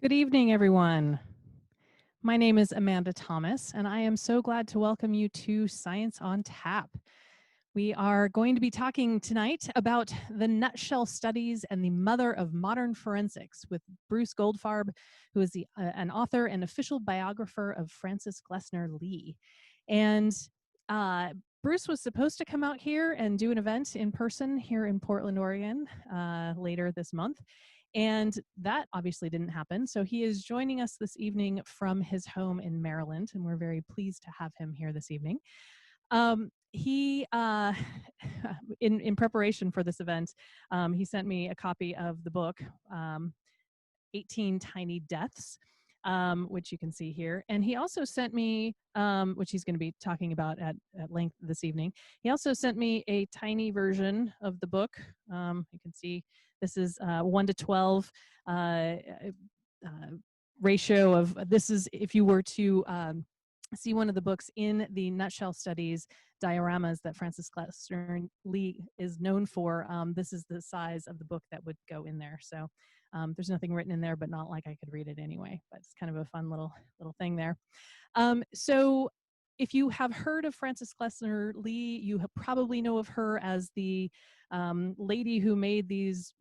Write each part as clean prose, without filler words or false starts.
Good evening, everyone. My name is Amanda Thomas, and I am so glad to welcome you to Science on Tap. We are going to be talking tonight about the nutshell studies and the mother of modern forensics with Bruce Goldfarb, who is an author and official biographer of Francis Glessner Lee. And Bruce was supposed to come out here and do an event in person here in Portland, Oregon later this month. And that obviously didn't happen. So he is joining us this evening from his home in Maryland, and we're very pleased to have him here this evening. He, in preparation for this event, he sent me a copy of the book, 18 Tiny Deaths, which you can see here. And he also sent me, which he's going to be talking about at length this evening, he also sent me a tiny version of the book. You can see this is 1 to 12 ratio of, this is if you were to see one of the books in the Nutshell Studies dioramas that Francis Glessner Lee is known for. This is the size of the book that would go in there. So there's nothing written in there, but not like I could read it anyway. But it's kind of a fun little thing there. So if you have heard of Francis Glessner Lee, you probably know of her as the lady who made these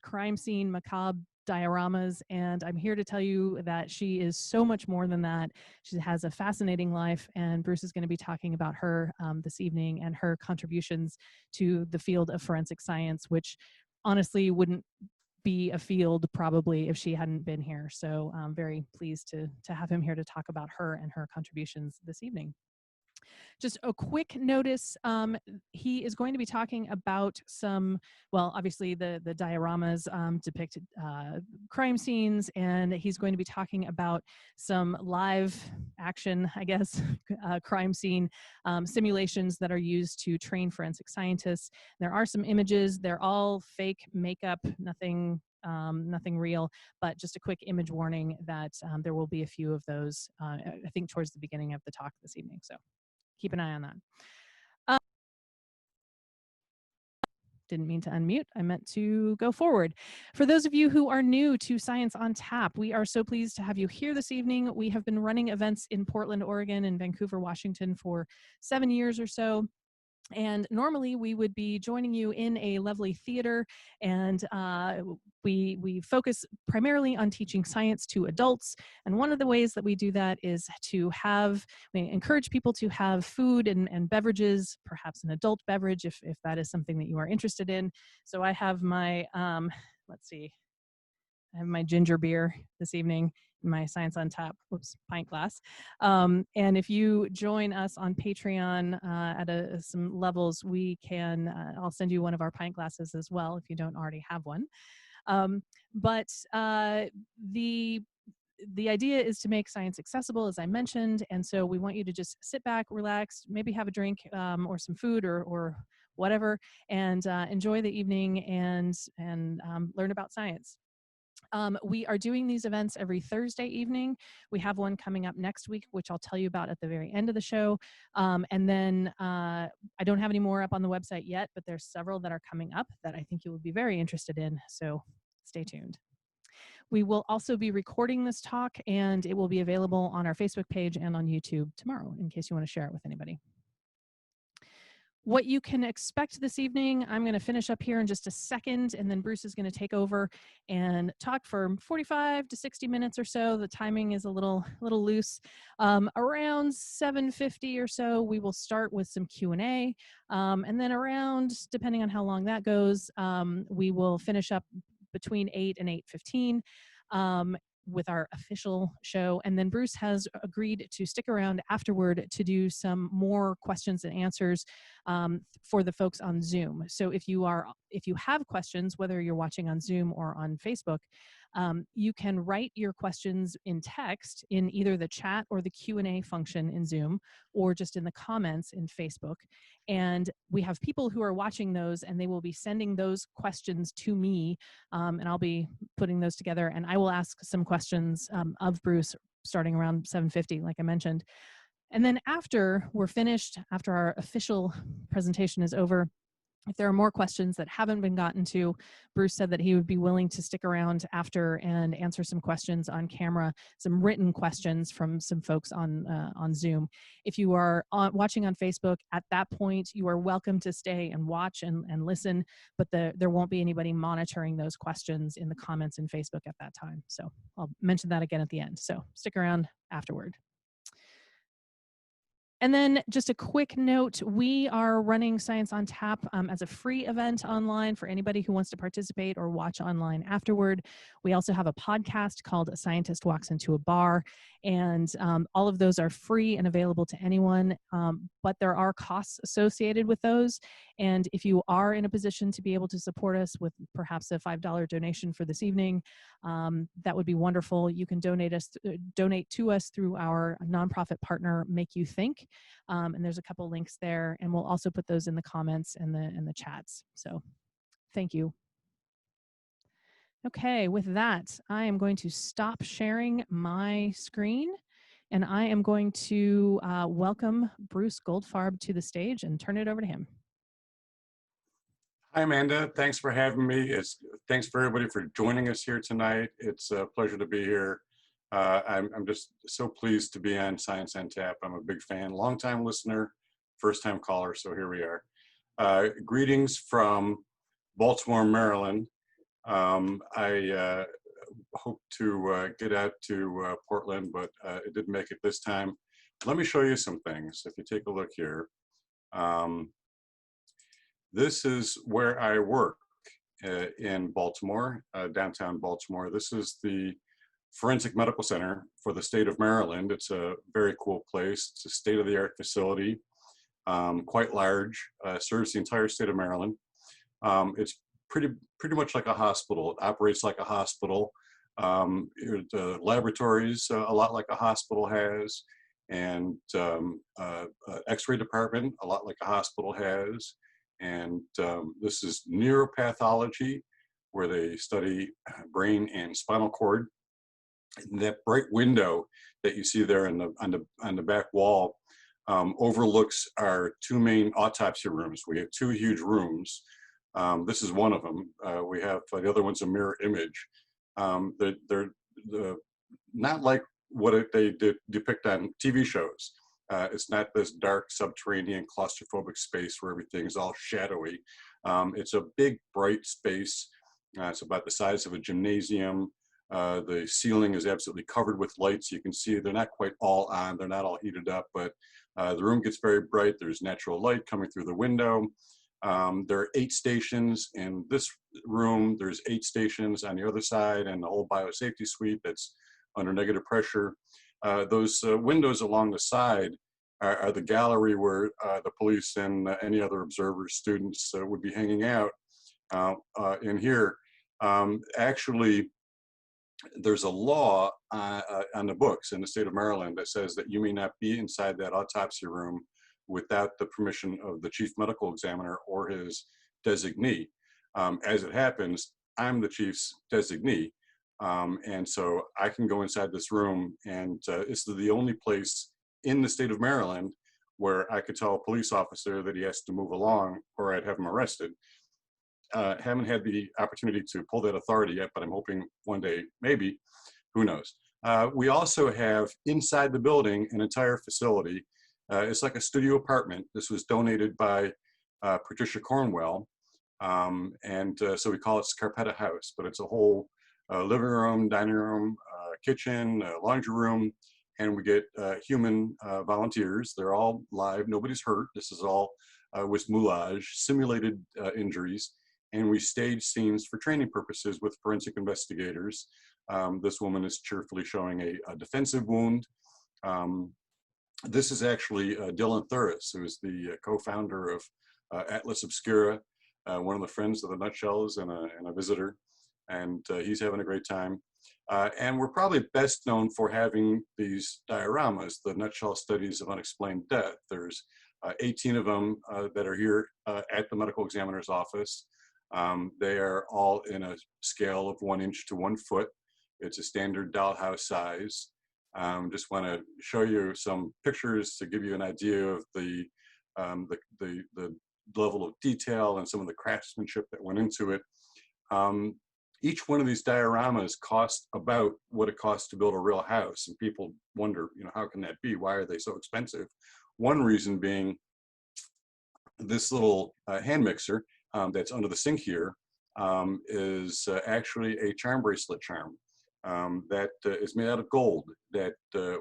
crime scene macabre dioramas, and I'm here to tell you that she is so much more than that. She has a fascinating life, and Bruce is going to be talking about her this evening and her contributions to the field of forensic science, which honestly wouldn't be a field probably if she hadn't been here. So I'm very pleased to have him here to talk about her and her contributions this evening. Just a quick notice, he is going to be talking about some, well, obviously the dioramas depict crime scenes, and he's going to be talking about some live action, I guess, crime scene simulations that are used to train forensic scientists. There are some images, they're all fake makeup, nothing real, but just a quick image warning that there will be a few of those, I think towards the beginning of the talk this evening. So keep an eye on that. Didn't mean to unmute. I meant to go forward. For those of you who are new to Science on Tap, we are so pleased to have you here this evening. We have been running events in Portland, Oregon and Vancouver, Washington for 7 years or so. And normally we would be joining you in a lovely theater, and we focus primarily on teaching science to adults. And one of the ways that we do that is to we encourage people to have food and beverages, perhaps an adult beverage if that is something that you are interested in. So I have my, let's see, I have my ginger beer this evening, my Science on Tap, pint glass. And if you join us on Patreon at some levels, we can, I'll send you one of our pint glasses as well if you don't already have one. But the idea is to make science accessible, as I mentioned, and so we want you to just sit back, relax, maybe have a drink or some food or whatever, and enjoy the evening and learn about science. We are doing these events every Thursday evening. We have one coming up next week, which I'll tell you about at the very end of the show. And then I don't have any more up on the website yet, but there's several that are coming up that I think you will be very interested in. So stay tuned. We will also be recording this talk, and it will be available on our Facebook page and on YouTube tomorrow in case you want to share it with anybody. What you can expect this evening, I'm going to finish up here in just a second, and then Bruce is going to take over and talk for 45 to 60 minutes or so. The timing is a little loose. Around 7:50 or so, we will start with some Q&A, and then around, depending on how long that goes, we will finish up between 8 and 8:15. With our official show, and then Bruce has agreed to stick around afterward to do some more questions and answers for the folks on Zoom. So if you have questions, whether you're watching on Zoom or on Facebook, you can write your questions in text in either the chat or the Q&A function in Zoom, or just in the comments in Facebook. And we have people who are watching those, and they will be sending those questions to me, and I'll be putting those together, and I will ask some questions of Bruce starting around 7:50, like I mentioned. And then after we're finished, after our official presentation is over, If there are more questions that haven't been gotten to, Bruce said that he would be willing to stick around after and answer some questions on camera, some written questions from some folks on Zoom. If you are watching on Facebook, at that point, you are welcome to stay and watch and listen, but there won't be anybody monitoring those questions in the comments in Facebook at that time. So I'll mention that again at the end. So stick around afterward. And then just a quick note, we are running Science on Tap as a free event online for anybody who wants to participate or watch online afterward. We also have a podcast called A Scientist Walks into a Bar, and all of those are free and available to anyone, but there are costs associated with those. And if you are in a position to be able to support us with perhaps a $5 donation for this evening, that would be wonderful. You can donate to us through our nonprofit partner, Make You Think. And there's a couple links there, and we'll also put those in the comments and the chats. So thank you. Okay, with that, I am going to stop sharing my screen, and I am going to welcome Bruce Goldfarb to the stage and turn it over to him. Hi, Amanda. Thanks for having me. Thanks for everybody for joining us here tonight. It's a pleasure to be here. I'm just so pleased to be on Science on Tap. I'm a big fan, longtime listener, first-time caller, so here we are. Greetings from Baltimore, Maryland. I hope to get out to Portland, but it didn't make it this time. Let me show you some things. If you take a look here. This is where I work in Baltimore, downtown Baltimore. This is the Forensic Medical Center for the state of Maryland. It's a very cool place. It's a state-of-the-art facility, quite large, serves the entire state of Maryland. It's pretty much like a hospital. It operates like a hospital. Laboratories, a lot like a hospital has, and X-ray department, a lot like a hospital has. And this is neuropathology, where they study brain and spinal cord. And that bright window that you see there on the back wall overlooks our two main autopsy rooms. We have two huge rooms. This is one of them. We have the other one's a mirror image. They're not like what they depict on TV shows. It's not this dark subterranean claustrophobic space where everything's all shadowy. It's a big bright space. It's about the size of a gymnasium. The ceiling is absolutely covered with lights. You can see they're not quite all on. They're not all heated up, but the room gets very bright. There's natural light coming through the window. There are 8 stations in this room. There's 8 stations on the other side, and the whole biosafety suite that's under negative pressure. Those windows along the side are the gallery where the police and any other observers, students would be hanging out in here. Actually, there's a law on the books in the state of Maryland that says that you may not be inside that autopsy room without the permission of the chief medical examiner or his designee. As it happens, I'm the chief's designee. And so I can go inside this room, and it's the only place in the state of Maryland where I could tell a police officer that he has to move along or I'd have him arrested. Haven't had the opportunity to pull that authority yet, but I'm hoping one day, maybe, who knows. We also have inside the building an entire facility. It's like a studio apartment. This was donated by Patricia Cornwell. So we call it Scarpetta House, but it's a whole living room, dining room, kitchen, laundry room, and we get human volunteers. They're all live, nobody's hurt. This is all with moulage, simulated injuries, and we stage scenes for training purposes with forensic investigators. This woman is cheerfully showing a defensive wound. This is actually Dylan Thuris, who is the co-founder of Atlas Obscura, one of the friends of the Nutshells and a visitor. And he's having a great time. And we're probably best known for having these dioramas, the Nutshell Studies of Unexplained Death. There's 18 of them that are here at the medical examiner's office. They are all in a scale of 1 inch to 1 foot. It's a standard dollhouse size. Just want to show you some pictures to give you an idea of the level of detail and some of the craftsmanship that went into it. Each one of these dioramas cost about what it costs to build a real house, and people wonder, how can that be? Why are they so expensive? One reason being this little hand mixer that's under the sink here is actually a charm bracelet charm that is made out of gold that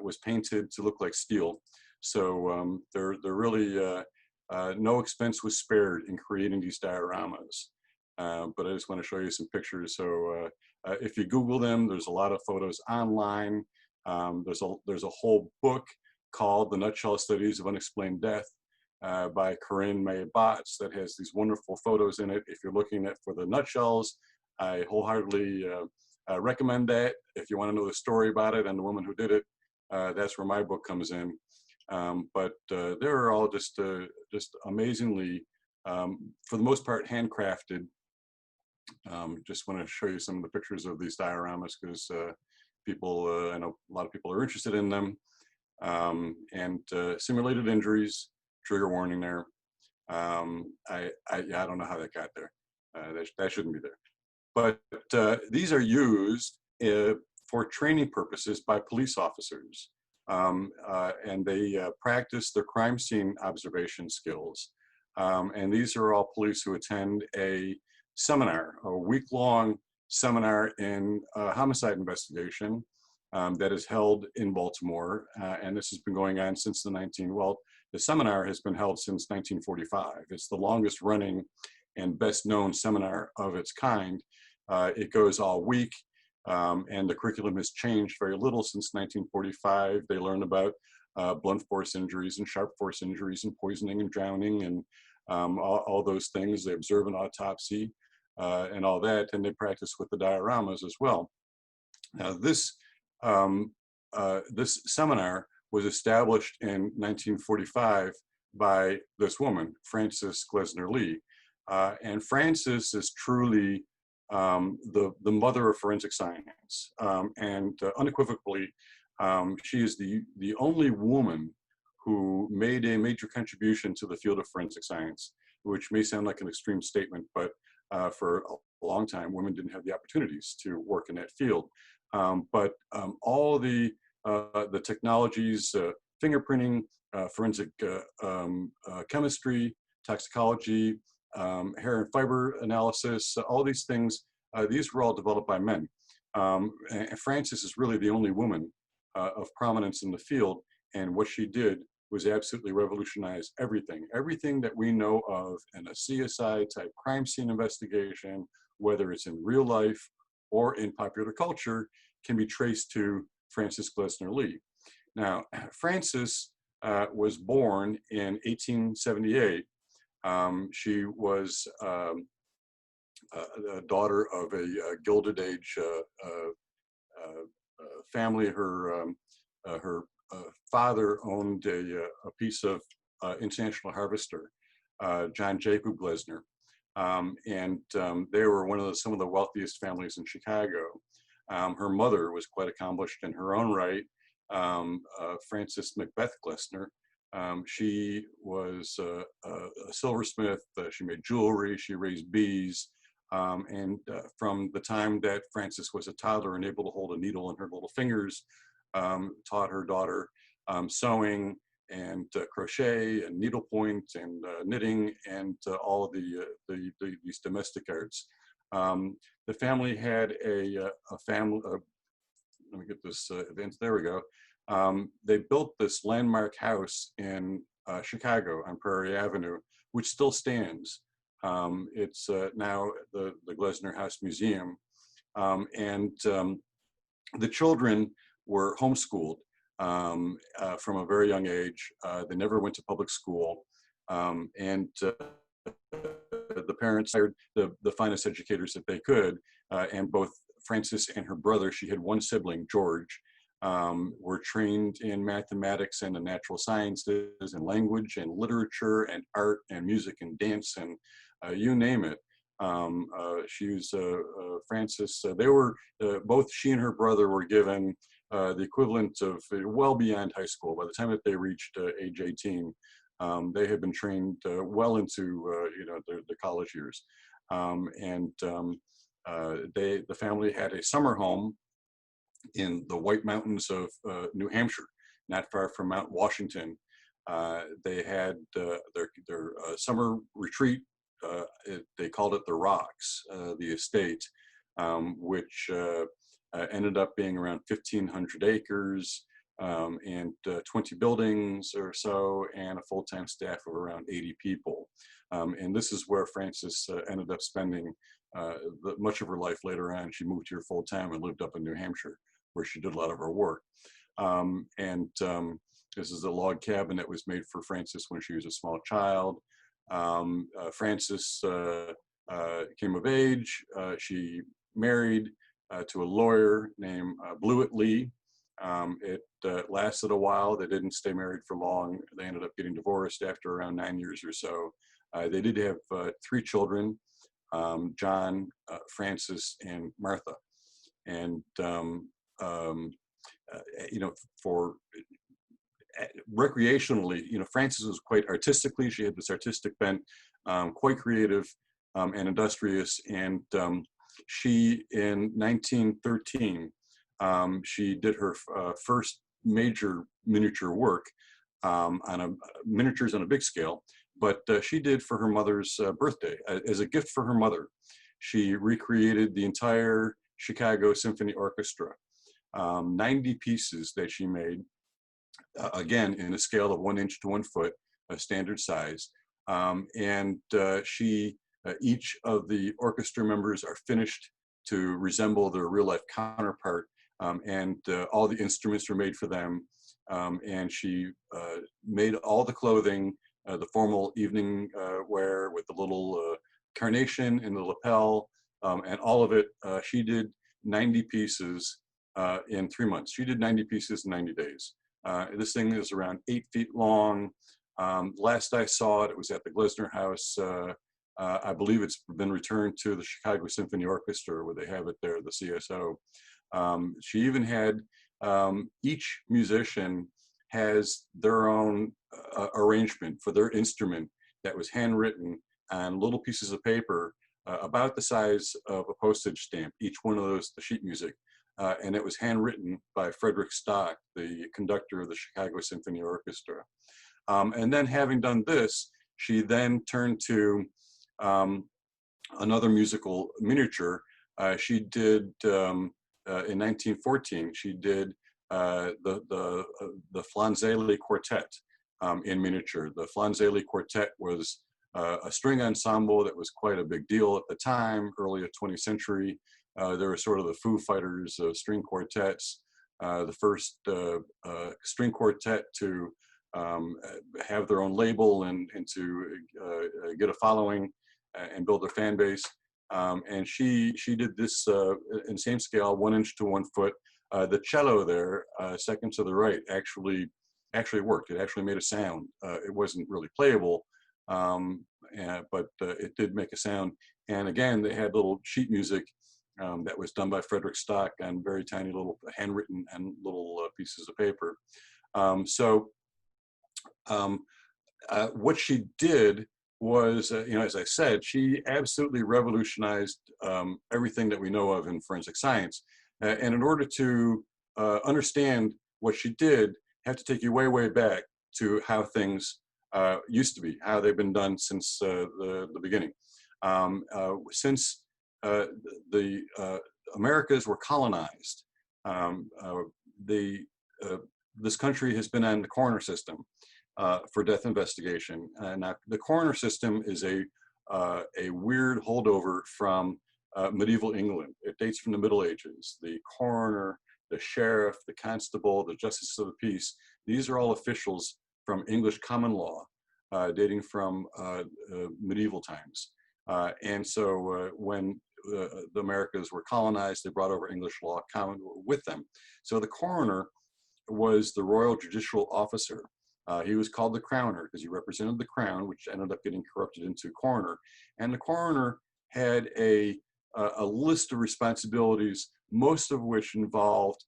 was painted to look like steel. So they're really no expense was spared in creating these dioramas. But I just want to show you some pictures. So if you Google them, there's a lot of photos online. There's a whole book called The Nutshell Studies of Unexplained Death by Corinne May-Botts that has these wonderful photos in it. If you're looking for the nutshells, I wholeheartedly recommend that. If you want to know the story about it and the woman who did it, that's where my book comes in. But they're all just amazingly, for the most part, handcrafted. Just want to show you some of the pictures of these dioramas because people, I know a lot of people are interested in them. And simulated injuries, trigger warning there. I don't know how that got there. That shouldn't be there. But these are used for training purposes by police officers. And they practice their crime scene observation skills. And these are all police who attend a seminar, a week-long seminar in homicide investigation that is held in Baltimore. And this has been going on since the seminar has been held since 1945. It's the longest running and best known seminar of its kind. It goes all week. And the curriculum has changed very little since 1945. They learn about blunt force injuries and sharp force injuries and poisoning and drowning and all those things. They observe an autopsy and all that, and they practice with the dioramas as well. Now, this seminar was established in 1945 by this woman, Frances Glessner Lee. And Frances is truly the mother of forensic science, and unequivocally, she is the only woman who made a major contribution to the field of forensic science, which may sound like an extreme statement, but for a long time, women didn't have the opportunities to work in that field. But all the technologies, fingerprinting, forensic chemistry, toxicology, hair and fiber analysis, all these things, these were all developed by men. And Frances is really the only woman of prominence in the field, and what she did was absolutely revolutionize everything. Everything that we know of in a CSI type crime scene investigation, whether it's in real life or in popular culture, can be traced to Frances Glessner Lee. Now, Frances was born in 1878. She was a daughter of a Gilded Age family. Her father owned a piece of International Harvester, John Jacob Glessner, and they were some of the wealthiest families in Chicago. Her mother was quite accomplished in her own right, Frances Macbeth Glessner. She was a silversmith. She made jewelry. She raised bees. And from the time that Frances was a toddler and able to hold a needle in her little fingers, taught her daughter sewing and crochet and needlepoint and knitting and all of these domestic arts. The family had a family. Let me get this advanced. There we go. They built this landmark house in Chicago on Prairie Avenue, which still stands. It's now the Glessner House Museum. And the children were homeschooled from a very young age. They never went to public school. And the parents hired the finest educators that they could. And both Frances and her brother, she had one sibling, George, were trained in mathematics and the natural sciences and language and literature and art and music and dance and you name it. She was Frances. They were both. She and her brother were given the equivalent of well beyond high school. By the time that they reached age 18, They had been trained well into the college years, the family had a summer home in the White Mountains of New Hampshire, not far from Mount Washington. They had their summer retreat. They called it the Rocks, the estate, which ended up being around 1,500 acres and 20 buildings or so, and a full-time staff of around 80 people. And this is where Frances ended up spending much of her life later on. She moved here full-time and lived up in New Hampshire, where she did a lot of her work. This is a log cabin that was made for Frances when she was a small child. Frances came of age. She married to a lawyer named Blewett Lee. It lasted a while. They didn't stay married for long. They ended up getting divorced after around 9 years or so. They did have 3 children, John, Frances, and Martha. And for recreationally, Frances was quite artistically. She had this artistic bent, quite creative and industrious. And she, in 1913, she did her first major miniature work miniatures on a big scale. But she did for her mother's birthday as a gift for her mother. She recreated the entire Chicago Symphony Orchestra, 90 pieces that she made, again, in a scale of 1 inch to 1 foot, a standard size. Each of the orchestra members are finished to resemble their real life counterpart, all the instruments were made for them. And she made all the clothing, the formal evening wear with the little carnation in the lapel, and all of it. She did 90 pieces in 3 months. She did 90 pieces in 90 days. This thing is around 8 feet long. Last I saw it, it was at the Glessner House. I believe it's been returned to the Chicago Symphony Orchestra, where they have it there, the CSO. She even had, each musician has their own arrangement for their instrument that was handwritten on little pieces of paper about the size of a postage stamp, each one of those, the sheet music. And it was handwritten by Frederick Stock, the conductor of the Chicago Symphony Orchestra. And then, having done this, she then turned to another musical miniature. She did, in 1914, she did the Flanzeli Quartet in miniature. The Flanzeli Quartet was a string ensemble that was quite a big deal at the time, early 20th century. They were sort of the Foo Fighters of string quartets, the first string quartet to have their own label and to get a following and build their fan base. And she did this in same scale, 1 inch to 1 foot. The cello there, second to the right, actually worked. It actually made a sound. It wasn't really playable, but it did make a sound. And again, they had little sheet music that was done by Frederick Stock on very tiny little handwritten and little pieces of paper. What she did was, as I said, she absolutely revolutionized everything that we know of in forensic science. And in order to understand what she did, I have to take you way, way back to how things used to be, how they've been done since the beginning. Since the Americas were colonized, this country has been on the coroner system for death investigation. Now, the coroner system is a weird holdover from medieval England. It dates from the Middle Ages. The coroner, the sheriff, the constable, the justice of the peace, these are all officials from English common law, dating from medieval times. And so when the Americas were colonized, they brought over English law common with them. So the coroner was the royal judicial officer. He was called the crowner because he represented the crown, which ended up getting corrupted into coroner. And the coroner had a list of responsibilities, most of which involved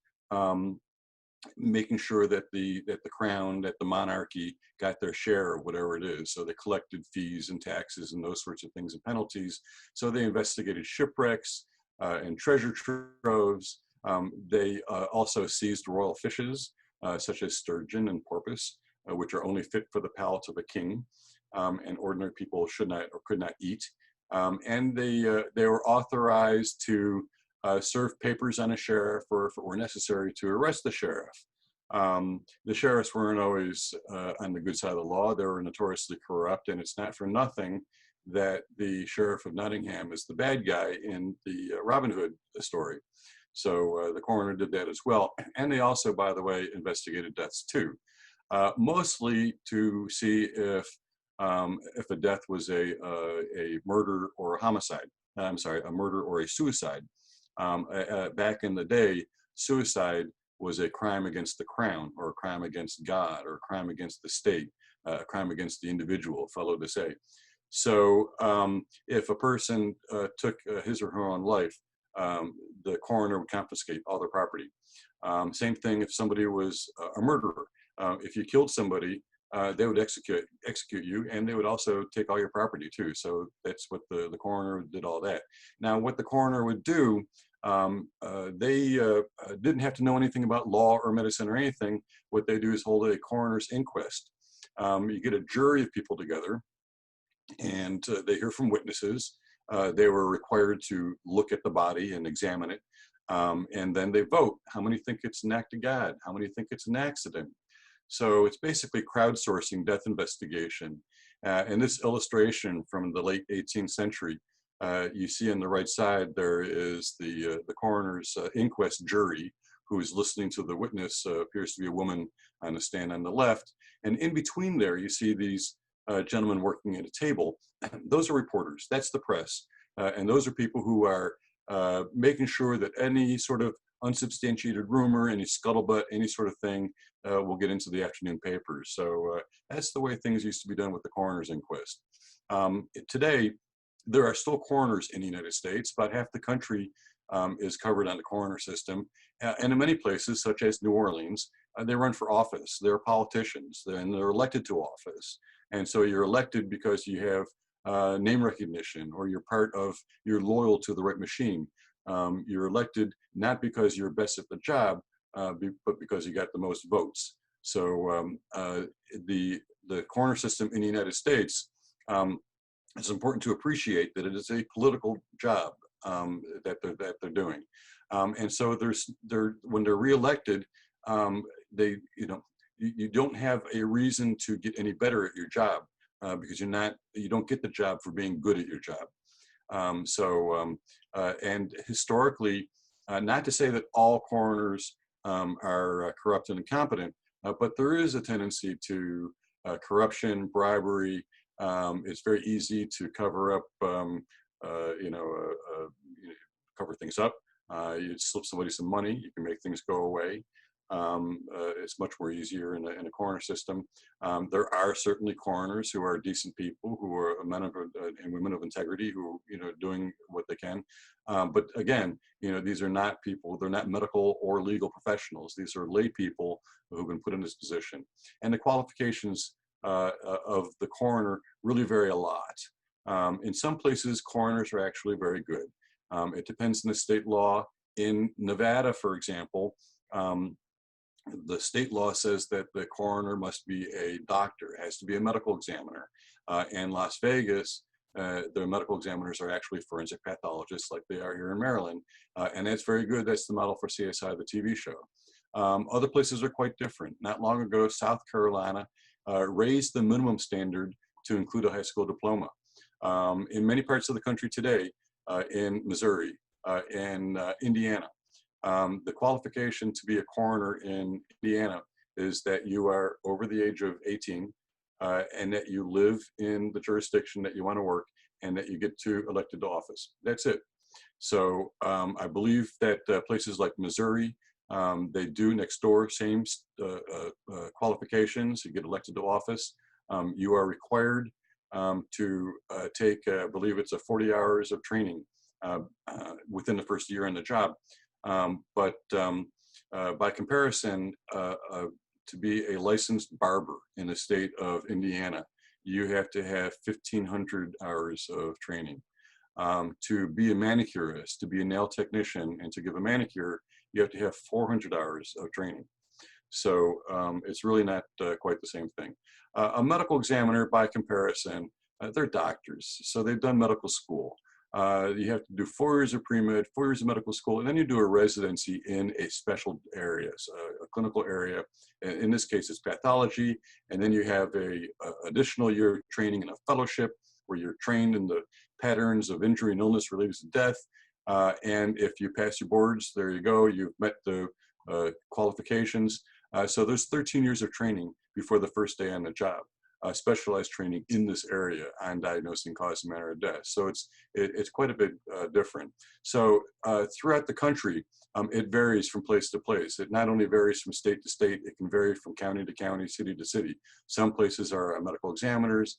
making sure that the crown, that the monarchy got their share of whatever it is. So they collected fees and taxes and those sorts of things and penalties. So they investigated shipwrecks and treasure troves. They also seized royal fishes, such as sturgeon and porpoise, which are only fit for the palate of a king, and ordinary people should not or could not eat. And they were authorized to serve papers on a sheriff, or if it were necessary, to arrest the sheriff. The sheriffs weren't always on the good side of the law. They were notoriously corrupt, and it's not for nothing that the sheriff of Nottingham is the bad guy in the Robin Hood story. So the coroner did that as well. And they also, by the way, investigated deaths too, mostly to see if a death was a murder or a homicide. I'm sorry, a murder or a suicide. Back in the day, suicide was a crime against the crown, or a crime against God, or a crime against the state, a crime against the individual, fellow to say. So if a person took his or her own life, the coroner would confiscate all their property. Same thing if somebody was a murderer. If you killed somebody, they would execute you, and they would also take all your property too. So that's what the coroner did, all that. Now, what the coroner would do, they didn't have to know anything about law or medicine or anything. What they do is hold a coroner's inquest. You get a jury of people together, and they hear from witnesses. They were required to look at the body and examine it. And then they vote. How many think it's an act of God? How many think it's an accident? So it's basically crowdsourcing death investigation. And this illustration from the late 18th century, you see on the right side, there is the coroner's inquest jury who is listening to the witness, appears to be a woman on the stand on the left. And in between there, you see these gentlemen working at a table. Those are reporters, that's the press. And those are people who are making sure that any sort of unsubstantiated rumor, any scuttlebutt, any sort of thing will get into the afternoon papers. So that's the way things used to be done with the coroner's inquest. Today, there are still coroners in the United States. About half the country is covered on the coroner system. And in many places, such as New Orleans, they run for office. They're politicians, and they're elected to office. And so you're elected because you have name recognition, or you're loyal to the right machine. You're elected not because you're best at the job, but because you got the most votes. So the coroner system in the United States, it's important to appreciate that it is a political job that they're doing. And so when they're reelected, you don't have a reason to get any better at your job because you don't get the job for being good at your job. And historically, not to say that all coroners are corrupt and incompetent, but there is a tendency to corruption, bribery. It's very easy to cover up, cover things up. You slip somebody some money, you can make things go away. It's much more easier in a coroner system. There are certainly coroners who are decent people, who are men and women of integrity, who doing what they can. But again, these are not people. They're not medical or legal professionals. These are lay people who've been put in this position, and the qualifications of the coroner really vary a lot. In some places, coroners are actually very good. It depends on the state law. In Nevada, for example, the state law says that the coroner must be a doctor, has to be a medical examiner. In Las Vegas, the medical examiners are actually forensic pathologists, like they are here in Maryland. And that's very good. That's the model for CSI, the TV show. Other places are quite different. Not long ago, South Carolina raised the minimum standard to include a high school diploma. In many parts of the country today, in Missouri, in Indiana, the qualification to be a coroner in Indiana is that you are over the age of 18 and that you live in the jurisdiction that you want to work and that you get elected to office. That's it. So I believe that places like Missouri, they do next door same qualifications. You get elected to office. You are required to take, I believe it's 40 hours of training within the first year on the job. By comparison, to be a licensed barber in the state of Indiana, you have to have 1,500 hours of training. To be a manicurist, to be a nail technician, and to give a manicure, you have to have 400 hours of training. So it's really not quite the same thing. A medical examiner, by comparison, they're doctors, so they've done medical school. You have to do 4 years of pre-med, 4 years of medical school, and then you do a residency in a special area, so a clinical area. In this case, it's pathology, and then you have a additional year of training in a fellowship where you're trained in the patterns of injury and illness related to death. And if you pass your boards, there you go, you've met the qualifications. So there's 13 years of training before the first day on the job. Specialized training in this area on diagnosing cause and manner of death. So it's quite a bit different. So throughout the country, it varies from place to place. It not only varies from state to state, it can vary from county to county, city to city. Some places are medical examiners,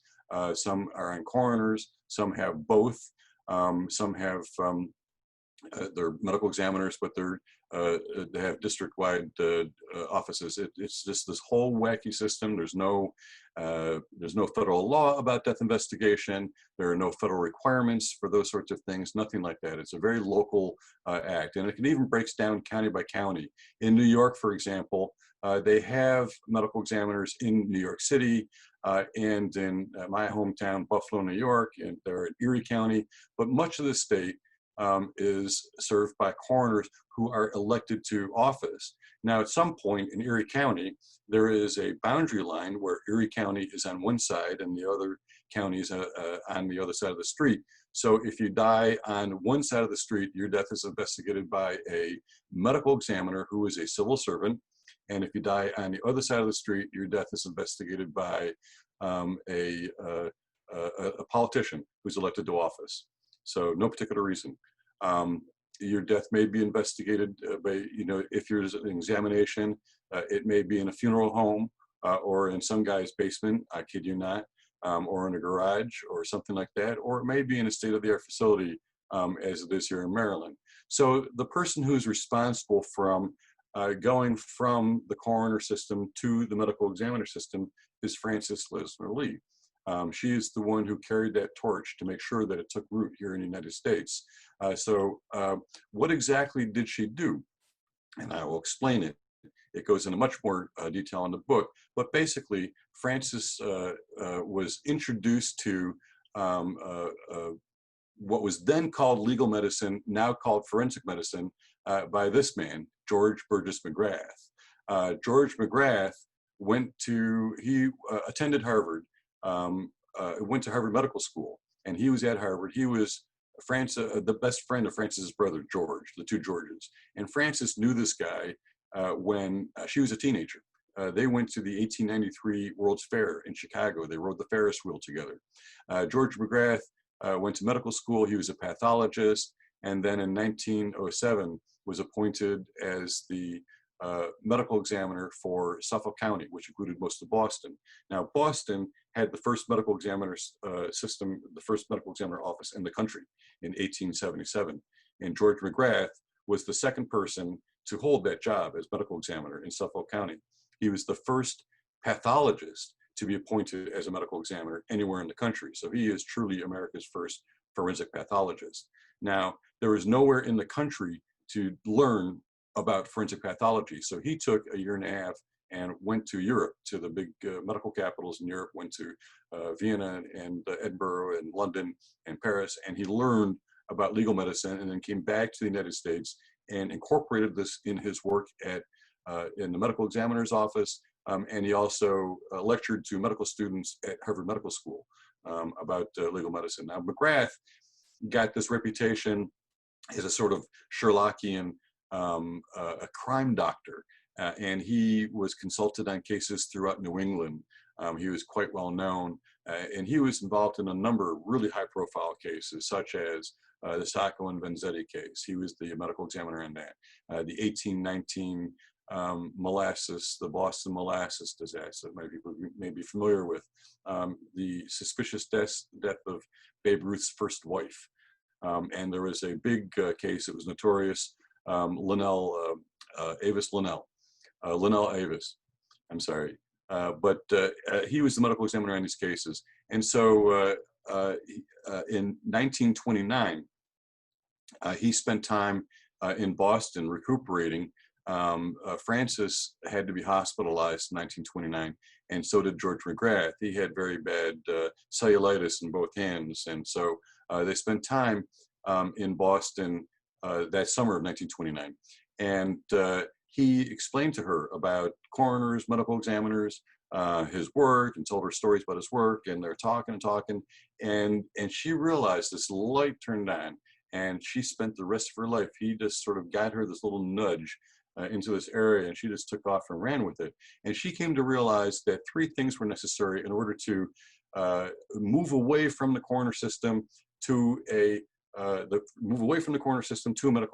some are on coroners, some have both, some have they're medical examiners, but they have district-wide offices. It's just this whole wacky system. There's no federal law about death investigation. There are no federal requirements for those sorts of things. Nothing like that. It's a very local act, and it can even breaks down county by county. In New York, for example, they have medical examiners in New York City and in my hometown, Buffalo, New York, and they're in Erie County. But much of the state is served by coroners who are elected to office. Now, at some point in Erie County, there is a boundary line where Erie County is on one side and the other counties on the other side of the street. So if you die on one side of the street, your death is investigated by a medical examiner who is a civil servant. And if you die on the other side of the street, your death is investigated by a politician who's elected to office. So no particular reason. Your death may be investigated by, if there's an examination, it may be in a funeral home or in some guy's basement, I kid you not, or in a garage or something like that, or it may be in a state-of-the-art facility as it is here in Maryland. So the person who's responsible from going from the coroner system to the medical examiner system is Frances Glessner Lee. She is the one who carried that torch to make sure that it took root here in the United States. So what exactly did she do? And I will explain it. It goes into much more detail in the book, but basically Frances was introduced to what was then called legal medicine, now called forensic medicine, by this man, George Burgess McGrath. George McGrath attended Harvard, went to Harvard Medical School, and he was at Harvard. He was the best friend of Frances's brother, George, the two Georges. And Frances knew this guy when she was a teenager. They went to the 1893 World's Fair in Chicago. They rode the Ferris wheel together. George McGrath went to medical school. He was a pathologist, and then in 1907 was appointed as the medical examiner for Suffolk County, which included most of Boston. Now, Boston had the first medical examiner system, the first medical examiner office in the country in 1877. And George McGrath was the second person to hold that job as medical examiner in Suffolk County. He was the first pathologist to be appointed as a medical examiner anywhere in the country. So he is truly America's first forensic pathologist. Now, there was nowhere in the country to learn about forensic pathology. So he took a year and a half and went to Europe, to the big medical capitals in Europe, went to Vienna and Edinburgh and London and Paris, and he learned about legal medicine and then came back to the United States and incorporated this in his work in the medical examiner's office. And he also lectured to medical students at Harvard Medical School about legal medicine. Now, McGrath got this reputation as a sort of Sherlockian a crime doctor, and he was consulted on cases throughout New England. He was quite well known, and he was involved in a number of really high-profile cases, such as the Sacco and Vanzetti case. He was the medical examiner on that. The 1819 molasses, the Boston molasses disaster that many people may be familiar with. The suspicious death of Babe Ruth's first wife. And there was a big case that was notorious, Linnell Avis Linnell, Linnell Avis, I'm sorry. He was the medical examiner in these cases. And so in 1929, he spent time in Boston recuperating. Francis had to be hospitalized in 1929, and so did George McGrath. He had very bad cellulitis in both hands, and so they spent time in Boston that summer of 1929. And he explained to her about coroners, medical examiners, his work, and told her stories about his work, and they're talking and talking, and she realized this light turned on, and she spent the rest of her life. He just sort of got her this little nudge into this area, and she just took off and ran with it. And she came to realize that three things were necessary in order to move away from the coroner system to a medical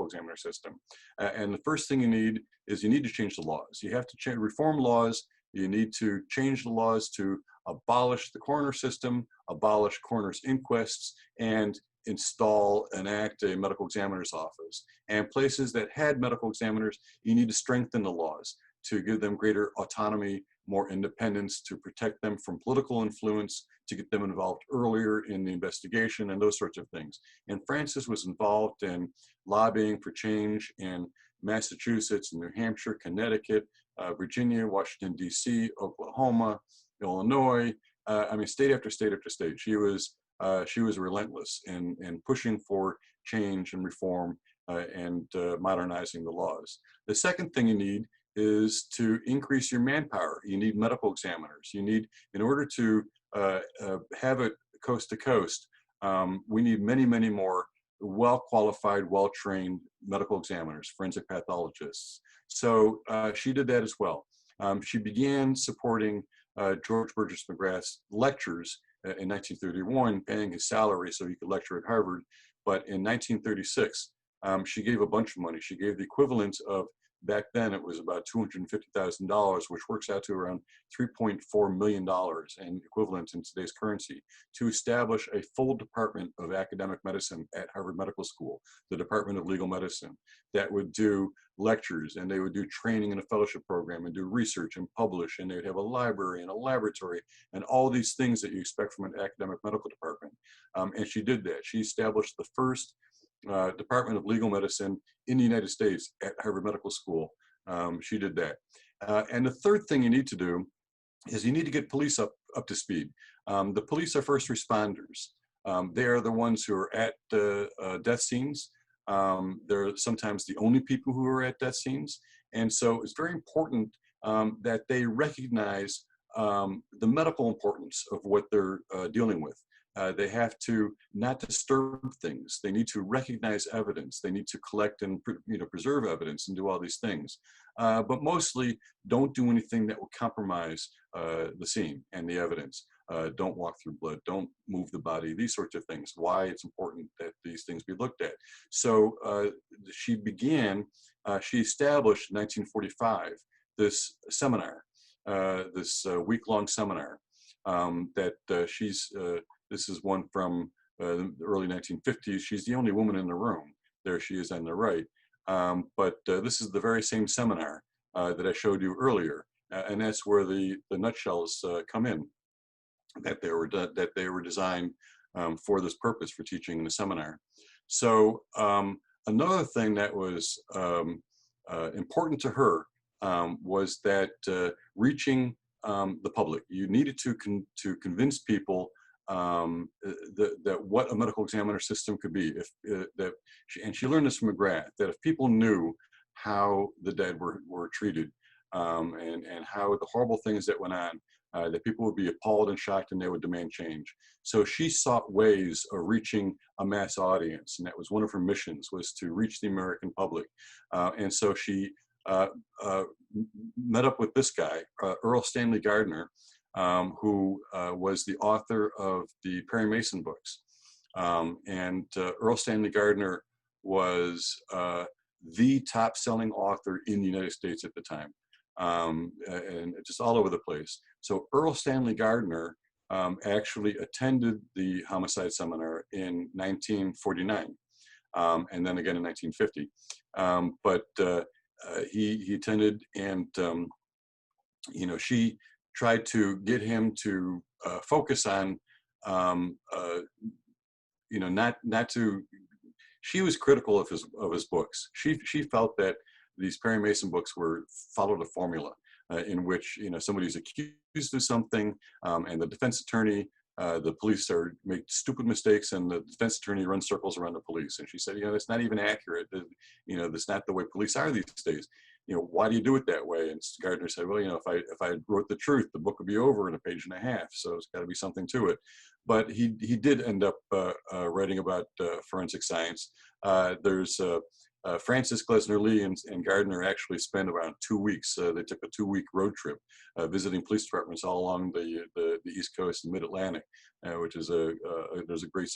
examiner system. And the first thing you need is you need to change the laws. You have to reform laws. You need to change the laws to abolish the coroner system, abolish coroner's inquests, and enact a medical examiner's office. And places that had medical examiners, you need to strengthen the laws to give them greater autonomy, more independence, to protect them from political influence, to get them involved earlier in the investigation, and those sorts of things. And Francis was involved in lobbying for change in Massachusetts, New Hampshire, Connecticut, Virginia, Washington, D.C., Oklahoma, Illinois, state after state after state. She was relentless in pushing for change and reform and modernizing the laws. The second thing you need is to increase your manpower. You need medical examiners. You need, in order to have it coast to coast, we need many, many more well-qualified, well-trained medical examiners, forensic pathologists. So she did that as well. She began supporting George Burgess McGrath's lectures in 1931, paying his salary so he could lecture at Harvard. But in 1936, she gave a bunch of money. She gave the equivalent of, back then it was about $250,000, which works out to around $3.4 million in equivalent in today's currency, to establish a full department of academic medicine at Harvard Medical School, the Department of Legal Medicine, that would do lectures, and they would do training in a fellowship program, and do research and publish, and they would have a library and a laboratory and all these things that you expect from an academic medical department. And she did that. She established the first Department of Legal Medicine in the United States at Harvard Medical School. She did that. And the third thing you need to do is you need to get police up to speed. The police are first responders. They are the ones who are at death scenes. They're sometimes the only people who are at death scenes. And so it's very important that they recognize the medical importance of what they're dealing with. They have to not disturb things. They need to recognize evidence. They need to collect and preserve evidence and do all these things. But mostly don't do anything that will compromise the scene and the evidence. Don't walk through blood, don't move the body, these sorts of things. Why it's important that these things be looked at. So she established in 1945 this seminar, this week-long seminar this is one from the early 1950s. She's the only woman in the room. There she is on the right. But this is the very same seminar that I showed you earlier. And that's where the nutshells come in, that they were designed for this purpose, for teaching in the seminar. So another thing that was important to her was that reaching the public. You needed to convince people that what a medical examiner system could be. And she learned this from McGrath, that if people knew how the dead were treated and how the horrible things that went on, that people would be appalled and shocked, and they would demand change. So she sought ways of reaching a mass audience, and that was one of her missions, was to reach the American public. And so she met up with this guy, Earl Stanley Gardner, who was the author of the Perry Mason books. Earl Stanley Gardner was the top-selling author in the United States at the time, and just all over the place. So Earl Stanley Gardner actually attended the homicide seminar in 1949, and then again in 1950. he attended, and you know, she tried to get him to focus on, you know, not to. She was critical of his books. She felt that these Perry Mason books followed a formula in which, you know, somebody's accused of something, and the defense attorney, the police make stupid mistakes, and the defense attorney runs circles around the police. And she said, you know, that's not even accurate. You know, that's not the way police are these days. You know, why do you do it that way? And Gardner said, well, you know, if I wrote the truth, the book would be over in a page and a half. So it's got to be something to it. But he did end up writing about forensic science. There's Francis Glessner Lee and Gardner actually spent around 2 weeks. They took a 2-week road trip visiting police departments all along the East Coast and Mid-Atlantic, which is there's a great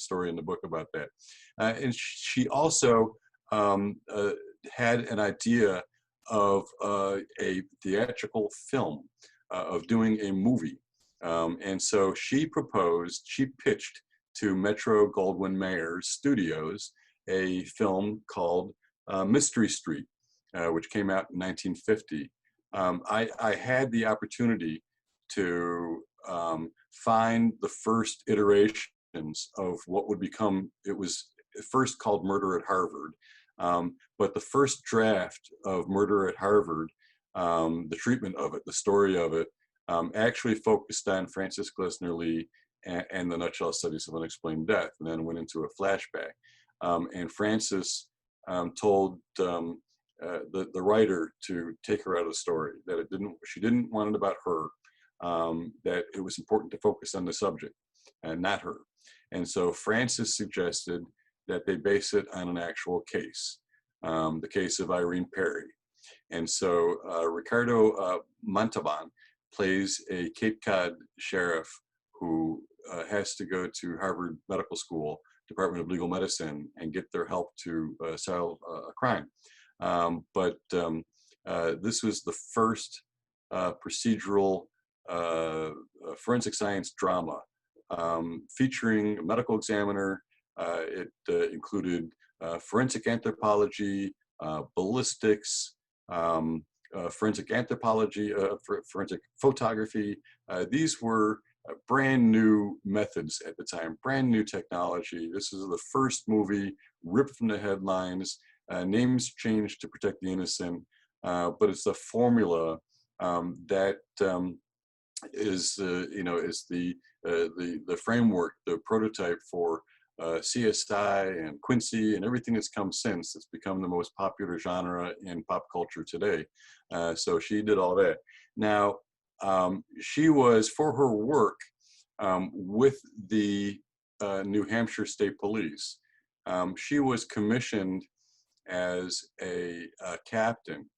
story in the book about that. And she also had an idea of a theatrical film, of doing a movie. And so she pitched to Metro-Goldwyn-Mayer Studios a film called Mystery Street, which came out in 1950. I had the opportunity to find the first iterations of what would become, it was first called Murder at Harvard, but the first draft of Murder at Harvard, the treatment of it, the story of it, actually focused on Francis Glessner Lee and the nutshell studies of unexplained death, and then went into a flashback. And Francis told the writer to take her out of the story, that she didn't want it about her, that it was important to focus on the subject and not her. And so Francis suggested that they base it on an actual case, the case of Irene Perry. And so Ricardo Montalban plays a Cape Cod sheriff who has to go to Harvard Medical School, Department of Legal Medicine, and get their help to solve a crime. But this was the first procedural forensic science drama featuring a medical examiner. It included forensic anthropology, ballistics, forensic anthropology, forensic photography. These were brand new methods at the time, brand new technology. This is the first movie ripped from the headlines, names changed to protect the innocent, but it's a formula that is, you know, is the framework, the prototype for CSI and Quincy and everything that's come since. It's become the most popular genre in pop culture today. So she did all that. Now, she was, for her work with the New Hampshire State Police, she was commissioned as a captain.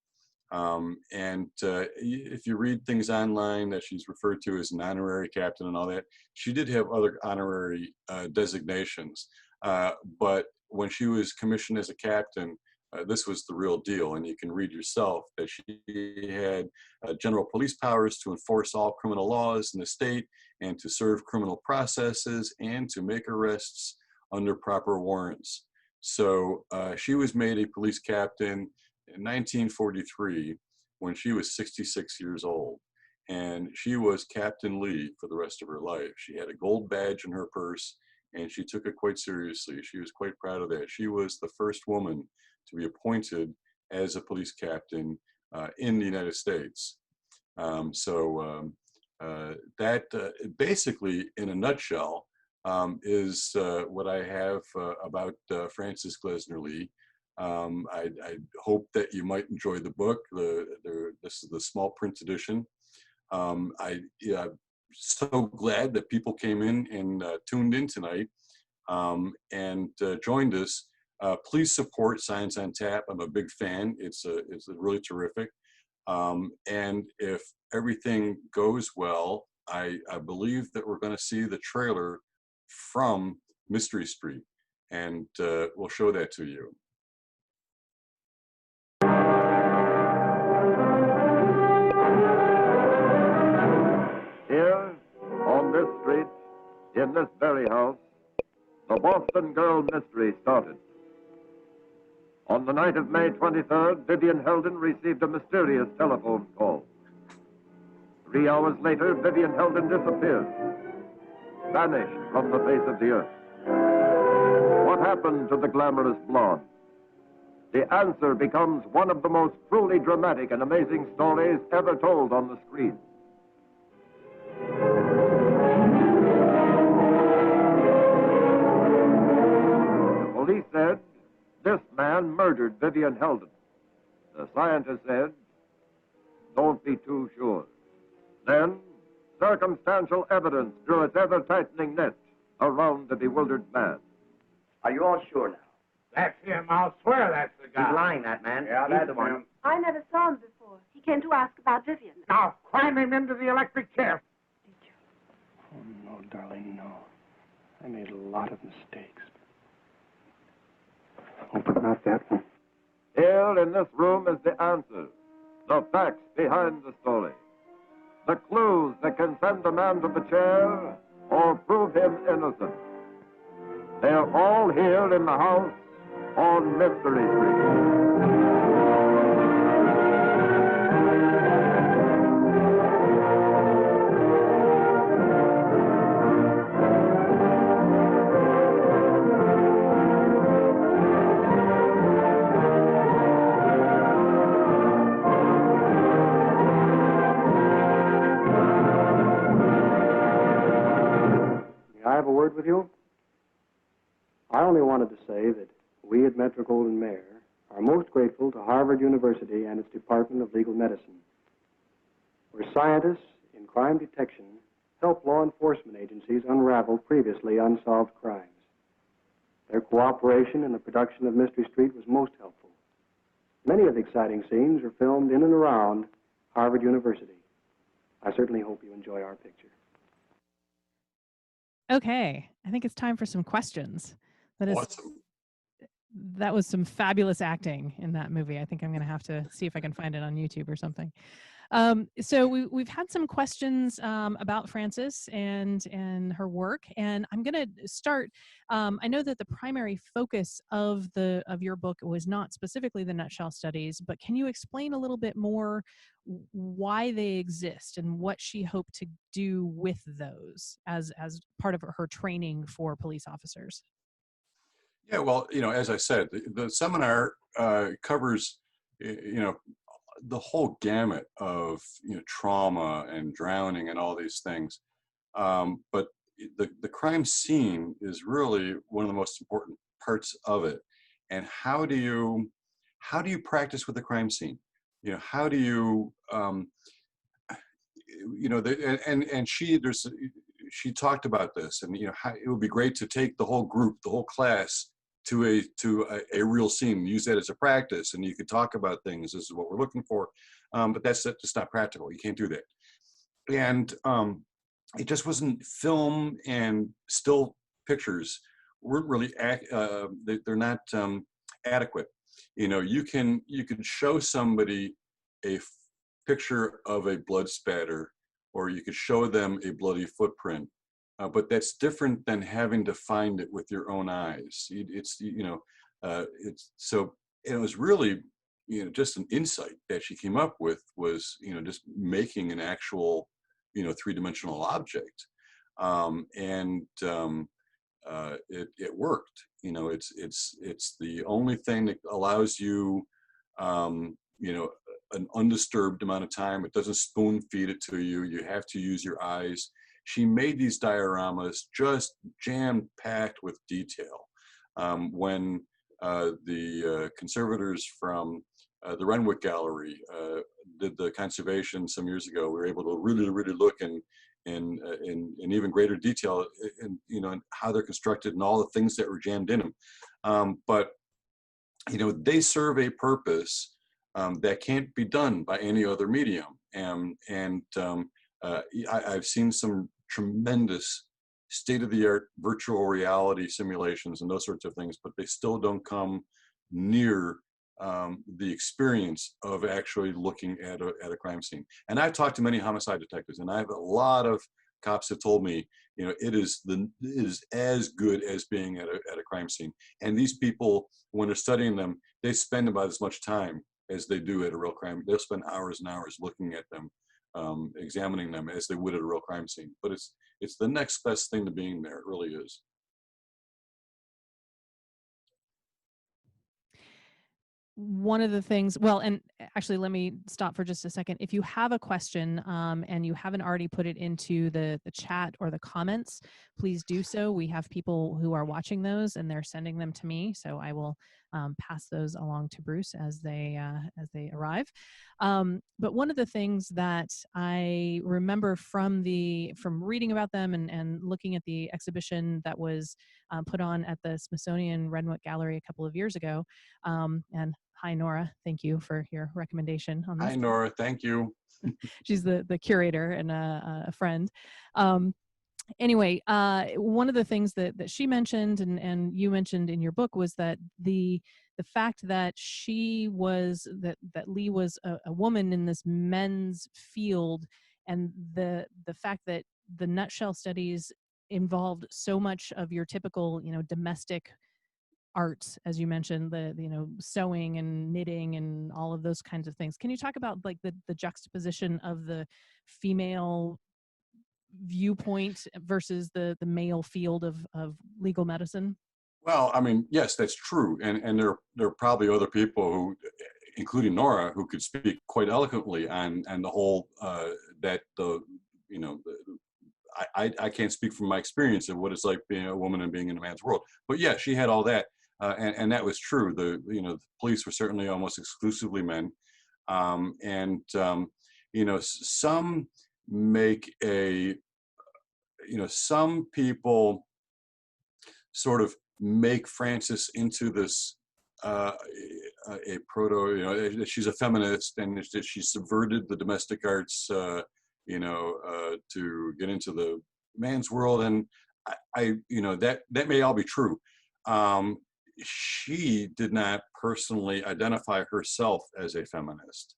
And if you read things online that she's referred to as an honorary captain and all that, she did have other honorary designations. But when she was commissioned as a captain, this was the real deal. And you can read yourself that she had general police powers to enforce all criminal laws in the state and to serve criminal processes and to make arrests under proper warrants. So she was made a police captain in 1943 when she was 66 years old. And she was Captain Lee for the rest of her life. She had a gold badge in her purse, and she took it quite seriously. She was quite proud of that. She was the first woman to be appointed as a police captain in the United States. That basically, in a nutshell, is what I have about Francis Glessner Lee. I hope that you might enjoy the book. This is the small print edition. I'm so glad that people came in and tuned in tonight and joined us. Please support Science on Tap. I'm a big fan. It's really terrific. And if everything goes well, I believe that we're going to see the trailer from Mystery Street, and we'll show that to you. Here, on this street, in this very house, the Boston Girl mystery started. On the night of May 23rd, Vivian Heldon received a mysterious telephone call. 3 hours later, Vivian Heldon disappeared, vanished from the face of the earth. What happened to the glamorous blonde? The answer becomes one of the most truly dramatic and amazing stories ever told on the screen. The police said, this man murdered Vivian Heldon. The scientist said, don't be too sure. Then, circumstantial evidence drew its ever-tightening net around the bewildered man. Are you all sure now? That's him. I'll swear that's the guy. He's lying, that man. Yeah, He's that's the one. him. I never saw him before. He came to ask about Vivian. Now, climb him into the electric chair. Oh, no, darling, no. I made a lot of mistakes. Oh, but not that one. Here in this room is the answer, the facts behind the story, the clues that can send a man to the chair or prove him innocent. They're all here in the house on Mystery Street. May I have a word with you? I only wanted to say that we at Metro-Goldwyn-Mayer are most grateful to Harvard University and its Department of Legal Medicine, where scientists in crime detection help law enforcement agencies unravel previously unsolved crimes. Their cooperation in the production of Mystery Street was most helpful. Many of the exciting scenes are filmed in and around Harvard University. I certainly hope you enjoy our picture. Okay, I think it's time for some questions. Awesome. That was some fabulous acting in that movie. I think I'm going to have to see if I can find it on YouTube or something. So we've had some questions about Frances and her work, and I'm going to start. I know that the primary focus of your book was not specifically the nutshell studies, but can you explain a little bit more why they exist and what she hoped to do with those as part of her training for police officers? Yeah, well, as I said, the seminar covers, the whole gamut of trauma and drowning and all these things. But the crime scene is really one of the most important parts of it. And how do you practice with the crime scene? How do you she talked about this, and how it would be great to take the whole group, the whole class, to a real scene, use that as a practice, and you could talk about things. This is what we're looking for, but that's just not practical. You can't do that, and it just wasn't. Film and still pictures weren't really they're not adequate. You can show somebody a picture of a blood spatter, or you could show them a bloody footprint. But that's different than having to find it with your own eyes. It's so it was really just an insight that she came up with was just making an actual three-dimensional object, and it worked. It's the only thing that allows you an undisturbed amount of time. It doesn't spoon feed it to you. You have to use your eyes. She made these dioramas just jam-packed with detail. When the conservators from the Renwick Gallery did the conservation some years ago, we were able to really look in even greater detail in how they're constructed and all the things that were jammed in them. But they serve a purpose that can't be done by any other medium. I've seen some tremendous state-of-the-art virtual reality simulations and those sorts of things, but they still don't come near the experience of actually looking at a crime scene. And I've talked to many homicide detectives, and I have a lot of cops have told me, it is as good as being at a crime scene. And these people, when they're studying them, they spend about as much time as they do at a real crime. They'll spend hours and hours looking at them, examining them as they would at a real crime scene. But it's the next best thing to being there. It really is. One of the things, well, and actually let me stop for just a second. If you have a question and you haven't already put it into the chat or the comments, please do so. We have people who are watching those and they're sending them to me, so I will pass those along to Bruce as they arrive. But one of the things that I remember from reading about them and looking at the exhibition that was put on at the Smithsonian Renwick Gallery a couple of years ago, and hi, Nora. Thank you for your recommendation on this. Hi, Nora. Thank you. She's the curator and a friend. Anyway, one of the things that she mentioned and you mentioned in your book was that the fact that Lee was a woman in this men's field, and the fact that the nutshell studies involved so much of your typical, domestic arts, as you mentioned, the sewing and knitting and all of those kinds of things. Can you talk about like the juxtaposition of the female viewpoint versus the male field of legal medicine? Well, I mean, yes, that's true, and there are probably other people who, including Nora, who could speak quite eloquently on the whole I can't speak from my experience of what it's like being a woman and being in a man's world. But yeah, she had all that, and that was true. The police were certainly almost exclusively men, some make some people sort of make Frances into this a proto, she's a feminist, and that she subverted the domestic arts, to get into the man's world. And that may all be true. She did not personally identify herself as a feminist.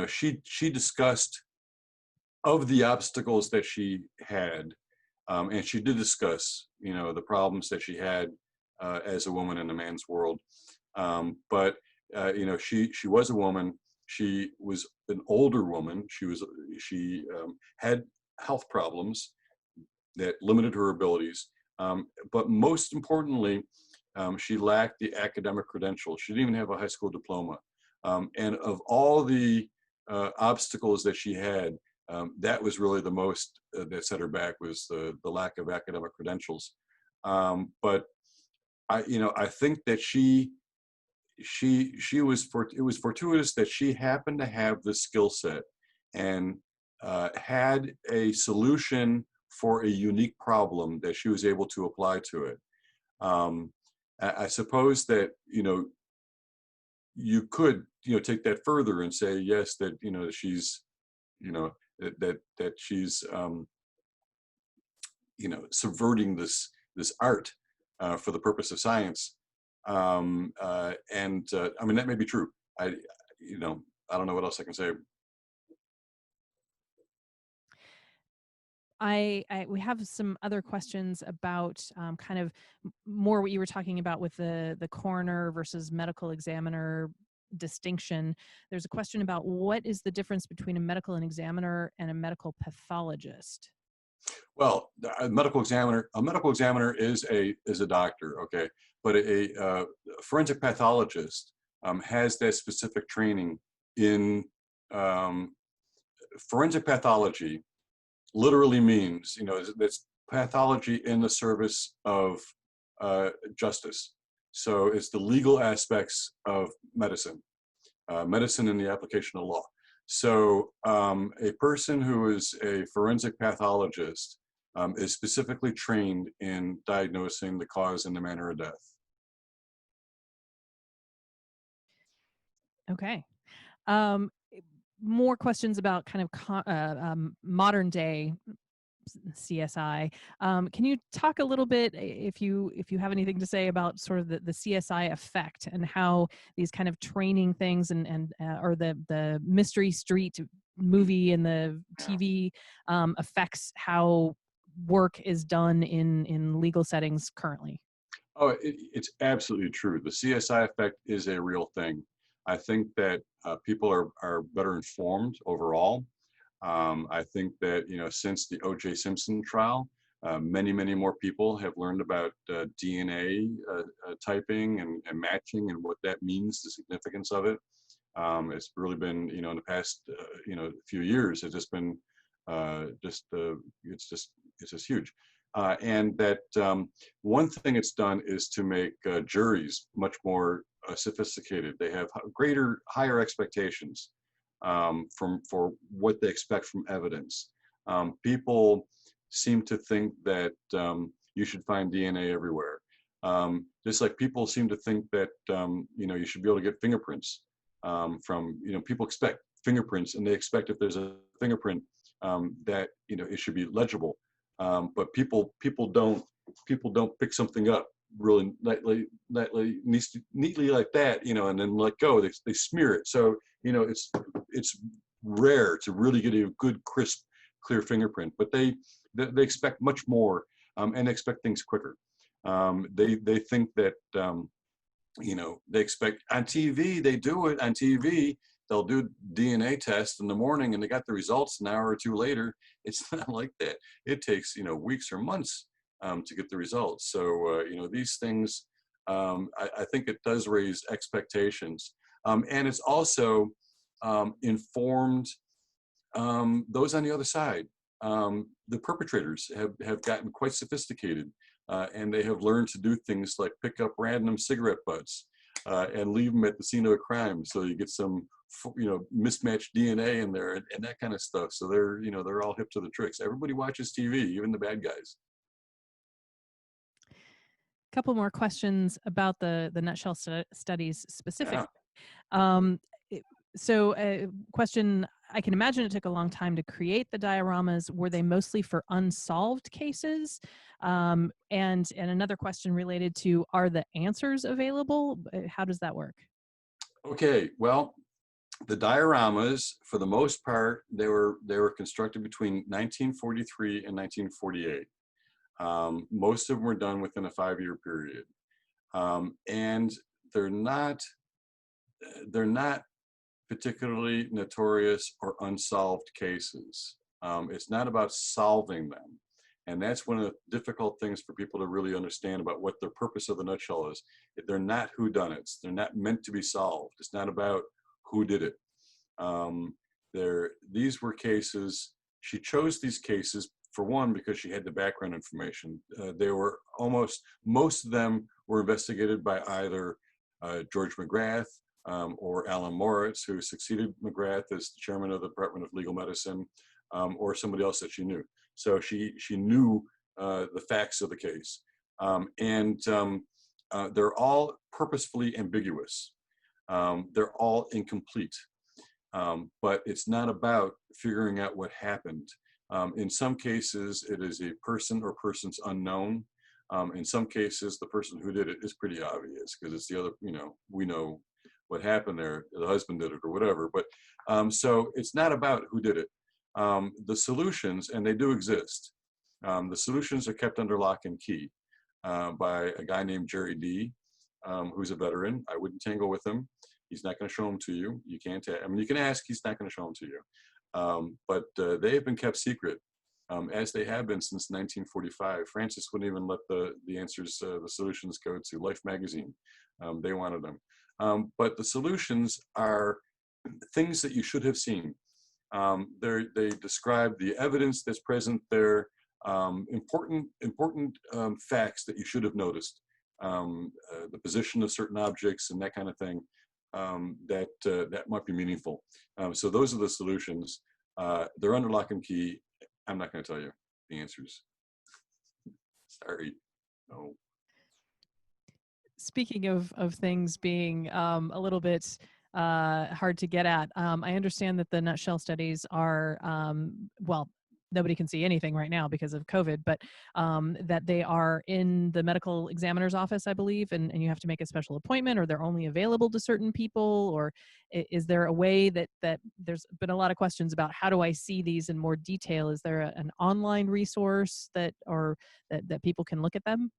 She discussed of the obstacles that she had, and she did discuss, the problems that she had as a woman in a man's world. But she was a woman. She was an older woman. She had health problems that limited her abilities. But most importantly, she lacked the academic credentials. She didn't even have a high school diploma. And of all the obstacles that she had, that was really the most that set her back, was the lack of academic credentials. But I think that it was fortuitous that she happened to have the skill set and had a solution for a unique problem that she was able to apply to it. I suppose that you could take that further and say, yes, that she's that she's subverting this art for the purpose of science. I mean, that may be true. I don't know what else I can say. We have some other questions about kind of more what you were talking about with the coroner versus medical examiner distinction. There's a question about what is the difference between a medical examiner and a medical pathologist? Well, a medical examiner is a doctor, okay, but a forensic pathologist has that specific training in forensic pathology. Literally means, that's pathology in the service of justice. So it's the legal aspects of medicine, medicine in the application of law. So a person who is a forensic pathologist is specifically trained in diagnosing the cause and the manner of death. Okay. More questions about kind of modern day CSI. Can you talk a little bit, if you have anything to say, about sort of the CSI effect and how these kind of training things and or the mystery street movie and the TV affects how work is done in legal settings currently. Oh, it's absolutely true. The CSI effect is a real thing. I think that people are better informed overall. I think that, since the O.J. Simpson trial, many more people have learned about DNA typing and matching and what that means, the significance of it. It's really been, in the past, few years, it's just been it's just huge. And that one thing it's done is to make juries much more sophisticated. They have higher expectations for what they expect from evidence. People seem to think that you should find DNA everywhere. Just like people seem to think that you should be able to get fingerprints from people expect fingerprints, and they expect if there's a fingerprint that it should be legible. But people don't pick something up really neatly like that, and then let go. They smear it. So it's rare to really get a good, crisp, clear fingerprint. But they expect much more, and they expect things quicker. They think that they expect on TV. They do it on TV. They'll do DNA tests in the morning, and they got the results an hour or two later. It's not like that. It takes weeks or months to get the results. So these things, I think it does raise expectations, and it's also informed those on the other side. The perpetrators have gotten quite sophisticated, and they have learned to do things like pick up random cigarette butts and leave them at the scene of a crime, so you get some mismatched DNA in there and that kind of stuff. So they're all hip to the tricks. Everybody watches TV, even the bad guys. Couple more questions about the nutshell studies specifically. Yeah. So a question, I can imagine it took a long time to create the dioramas. Were they mostly for unsolved cases? And another question related to, are the answers available? How does that work? Okay, well, the dioramas, for the most part, they were constructed between 1943 and 1948. Most of them were done within a 5-year period, and they're not particularly notorious or unsolved cases. It's not about solving them, and that's one of the difficult things for people to really understand about what the purpose of the nutshell is. They're not whodunits. They're not meant to be solved. It's not about who did it. These were cases. She chose these cases, for one, because she had the background information. Most of them were investigated by either George McGrath or Alan Moritz, who succeeded McGrath as chairman of the Department of Legal Medicine, or somebody else that she knew. So she knew the facts of the case. And they're all purposefully ambiguous. They're all incomplete. But it's not about figuring out what happened. In some cases, it is a person or persons unknown. In some cases, the person who did it is pretty obvious because it's the other, we know what happened there, the husband did it or whatever. But so it's not about who did it. The solutions, and they do exist, the solutions are kept under lock and key by a guy named Jerry D., who's a veteran. I wouldn't tangle with him. He's not going to show them to you. You can't. You can ask. He's not going to show them to you. But they have been kept secret, as they have been since 1945. Francis wouldn't even let the answers, the solutions, go to Life magazine. They wanted them. But the solutions are things that you should have seen. They describe the evidence that's present there, important facts that you should have noticed, the position of certain objects and that kind of thing. That might be meaningful. So those are the solutions. They're under lock and key. I'm not going to tell you the answers. Sorry. No. Speaking of things being a little bit hard to get at, I understand that the nutshell studies are, nobody can see anything right now because of COVID, but that they are in the medical examiner's office, I believe, and you have to make a special appointment, or they're only available to certain people, or is there a way that there's been a lot of questions about how do I see these in more detail? Is there an online resource that people can look at them?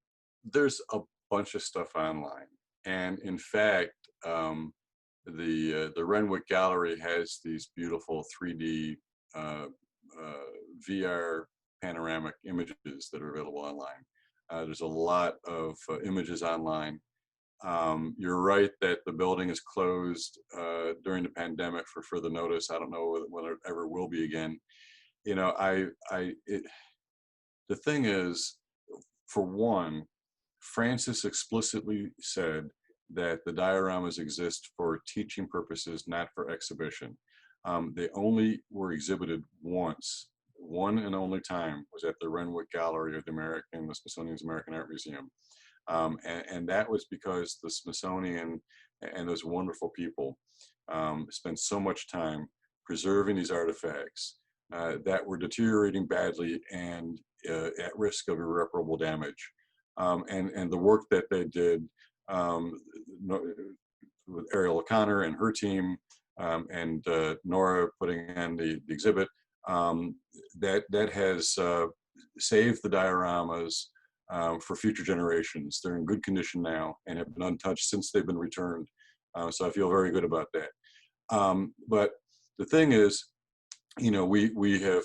There's a bunch of stuff online, and in fact, the Renwick Gallery has these beautiful 3D VR panoramic images that are available online. There's a lot of images online. You're right that the building is closed during the pandemic for further notice. I don't know whether it ever will be again. You know, the thing is, for one, Francis explicitly said that the dioramas exist for teaching purposes, not for exhibition. They only were exhibited once. One and only time was at the Renwick Gallery of the Smithsonian's American Art Museum. And that was because the Smithsonian and those wonderful people spent so much time preserving these artifacts that were deteriorating badly and at risk of irreparable damage. And the work that they did with Ariel O'Connor and her team, and Nora putting in the exhibit, that has saved the dioramas for future generations. They're in good condition now and have been untouched since they've been returned. So I feel very good about that. But the thing is, you know, we've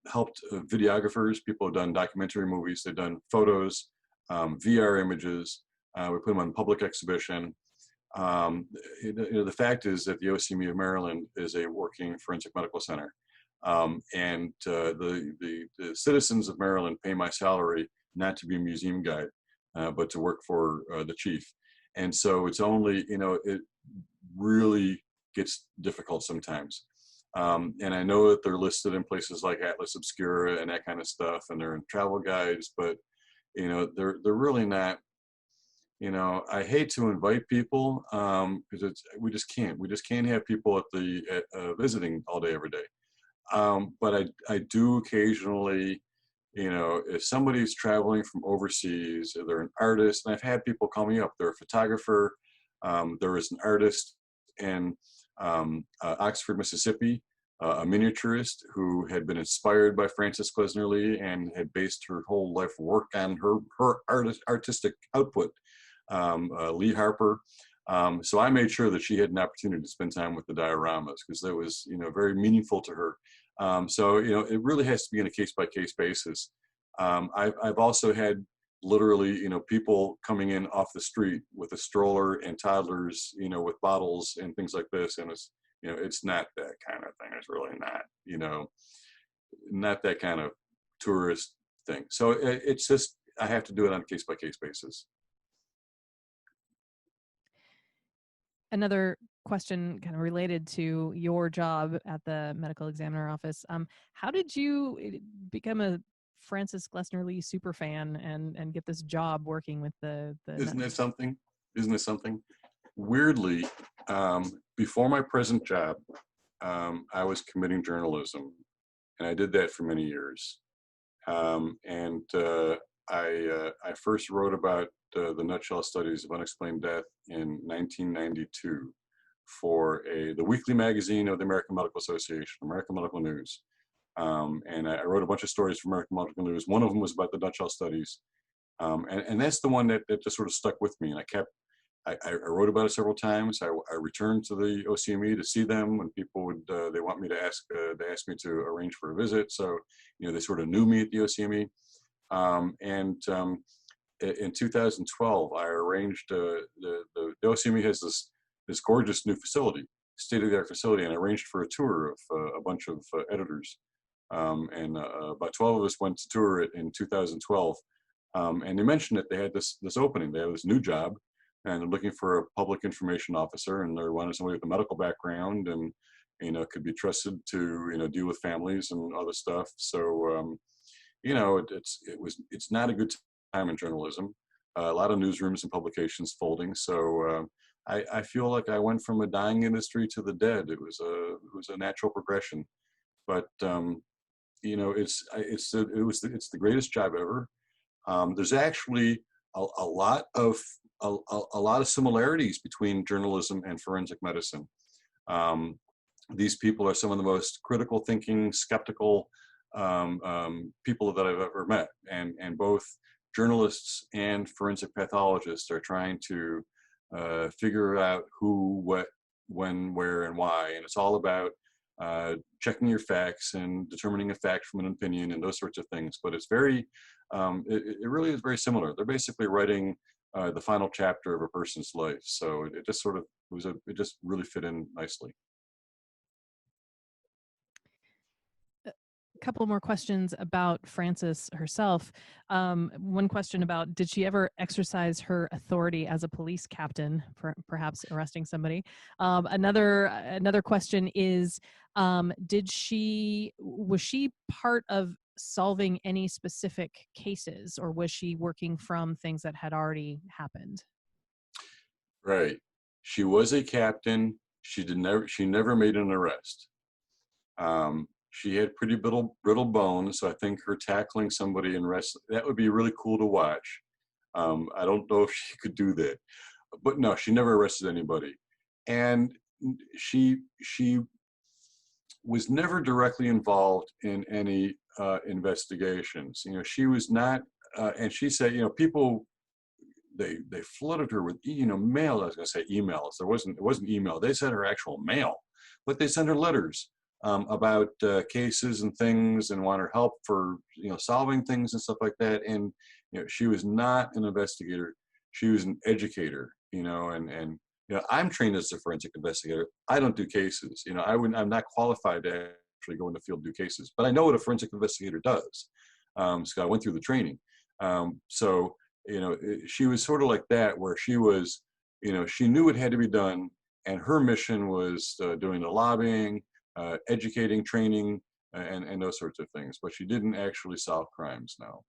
helped videographers. People have done documentary movies. They've done photos, VR images. We put them on public exhibition. The fact is that the OCME of Maryland is a working forensic medical center. And the citizens of Maryland pay my salary not to be a museum guide, but to work for the chief. And so it's only, you know, it really gets difficult sometimes. And I know that they're listed in places like Atlas Obscura and that kind of stuff, and they're in travel guides, but, you know, they're really not. You know, I hate to invite people because we just can't have people at visiting all day every day. But I do occasionally, you know, if somebody's traveling from overseas, or they're an artist, and I've had people call me up. They're a photographer. There was an artist in Oxford, Mississippi, a miniaturist who had been inspired by Frances Glessner Lee and had based her whole life work on her artistic output. Lee Harper. So I made sure that she had an opportunity to spend time with the dioramas because that was, you know, very meaningful to her. So, you know, it really has to be on a case-by-case basis. I've also had literally, you know, people coming in off the street with a stroller and toddlers, you know, with bottles and things like this. And it's, you know, it's not that kind of thing. It's really not, you know, not that kind of tourist thing. So it's just, I have to do it on a case-by-case basis. Another question kind of related to your job at the medical examiner office. How did you become a Frances Glessner Lee super fan and get this job working with the Isn't it something? Isn't it something? Weirdly, before my present job, I was committing journalism, and I did that for many years. I first wrote about the nutshell studies of unexplained death in 1992 for the weekly magazine of the American Medical Association, American Medical News. And I wrote a bunch of stories for American Medical News. One of them was about the nutshell studies. And that's the one that just sort of stuck with me. And I wrote about it several times. I returned to the OCME to see them when people would, they want me to they asked me to arrange for a visit. So, you know, they sort of knew me at the OCME. In 2012, I arranged, the OCME has this gorgeous new facility, state-of-the-art facility, and I arranged for a tour of a bunch of editors. About 12 of us went to tour it in 2012. And they mentioned that they had this opening. They have this new job, and they're looking for a public information officer, and they wanted somebody with a medical background and, you know, could be trusted to, you know, deal with families and other stuff. So, you know, it's not a good time in journalism. A lot of newsrooms and publications folding. So I feel like I went from a dying industry to the dead. It was a natural progression. but you know, it's the greatest job ever. There's actually a lot of a lot of similarities between journalism and forensic medicine. These people are some of the most critical thinking, skeptical people that I've ever met, and both journalists and forensic pathologists are trying to figure out who, what, when, where, and why. And it's all about checking your facts and determining a fact from an opinion and those sorts of things. But it's very, it really is very similar. They're basically writing the final chapter of a person's life. So it just sort of it just really fit in nicely. Couple more questions about Frances herself. One question about, did she ever exercise her authority as a police captain, perhaps arresting somebody? Another question is, was she part of solving any specific cases, or was she working from things that had already happened? Right. She was a captain. She never made an arrest. She had pretty brittle bones, so I think her tackling somebody and that would be really cool to watch. I don't know if she could do that, but no, she never arrested anybody, and she was never directly involved in any investigations. You know, she was not, and she said, you know, people they flooded her with mail. I was going to say emails. It wasn't email. They sent her actual mail, but they sent her letters about cases and things, and want her help for solving things and stuff like that. And she was not an investigator; she was an educator. And I'm trained as a forensic investigator. I don't do cases. I'm not qualified to actually go in the field and do cases, but I know what a forensic investigator does. So I went through the training. So she was sort of like that, where she was, she knew it had to be done, and her mission was doing the lobbying, educating, training, and those sorts of things. But she didn't actually solve crimes. No.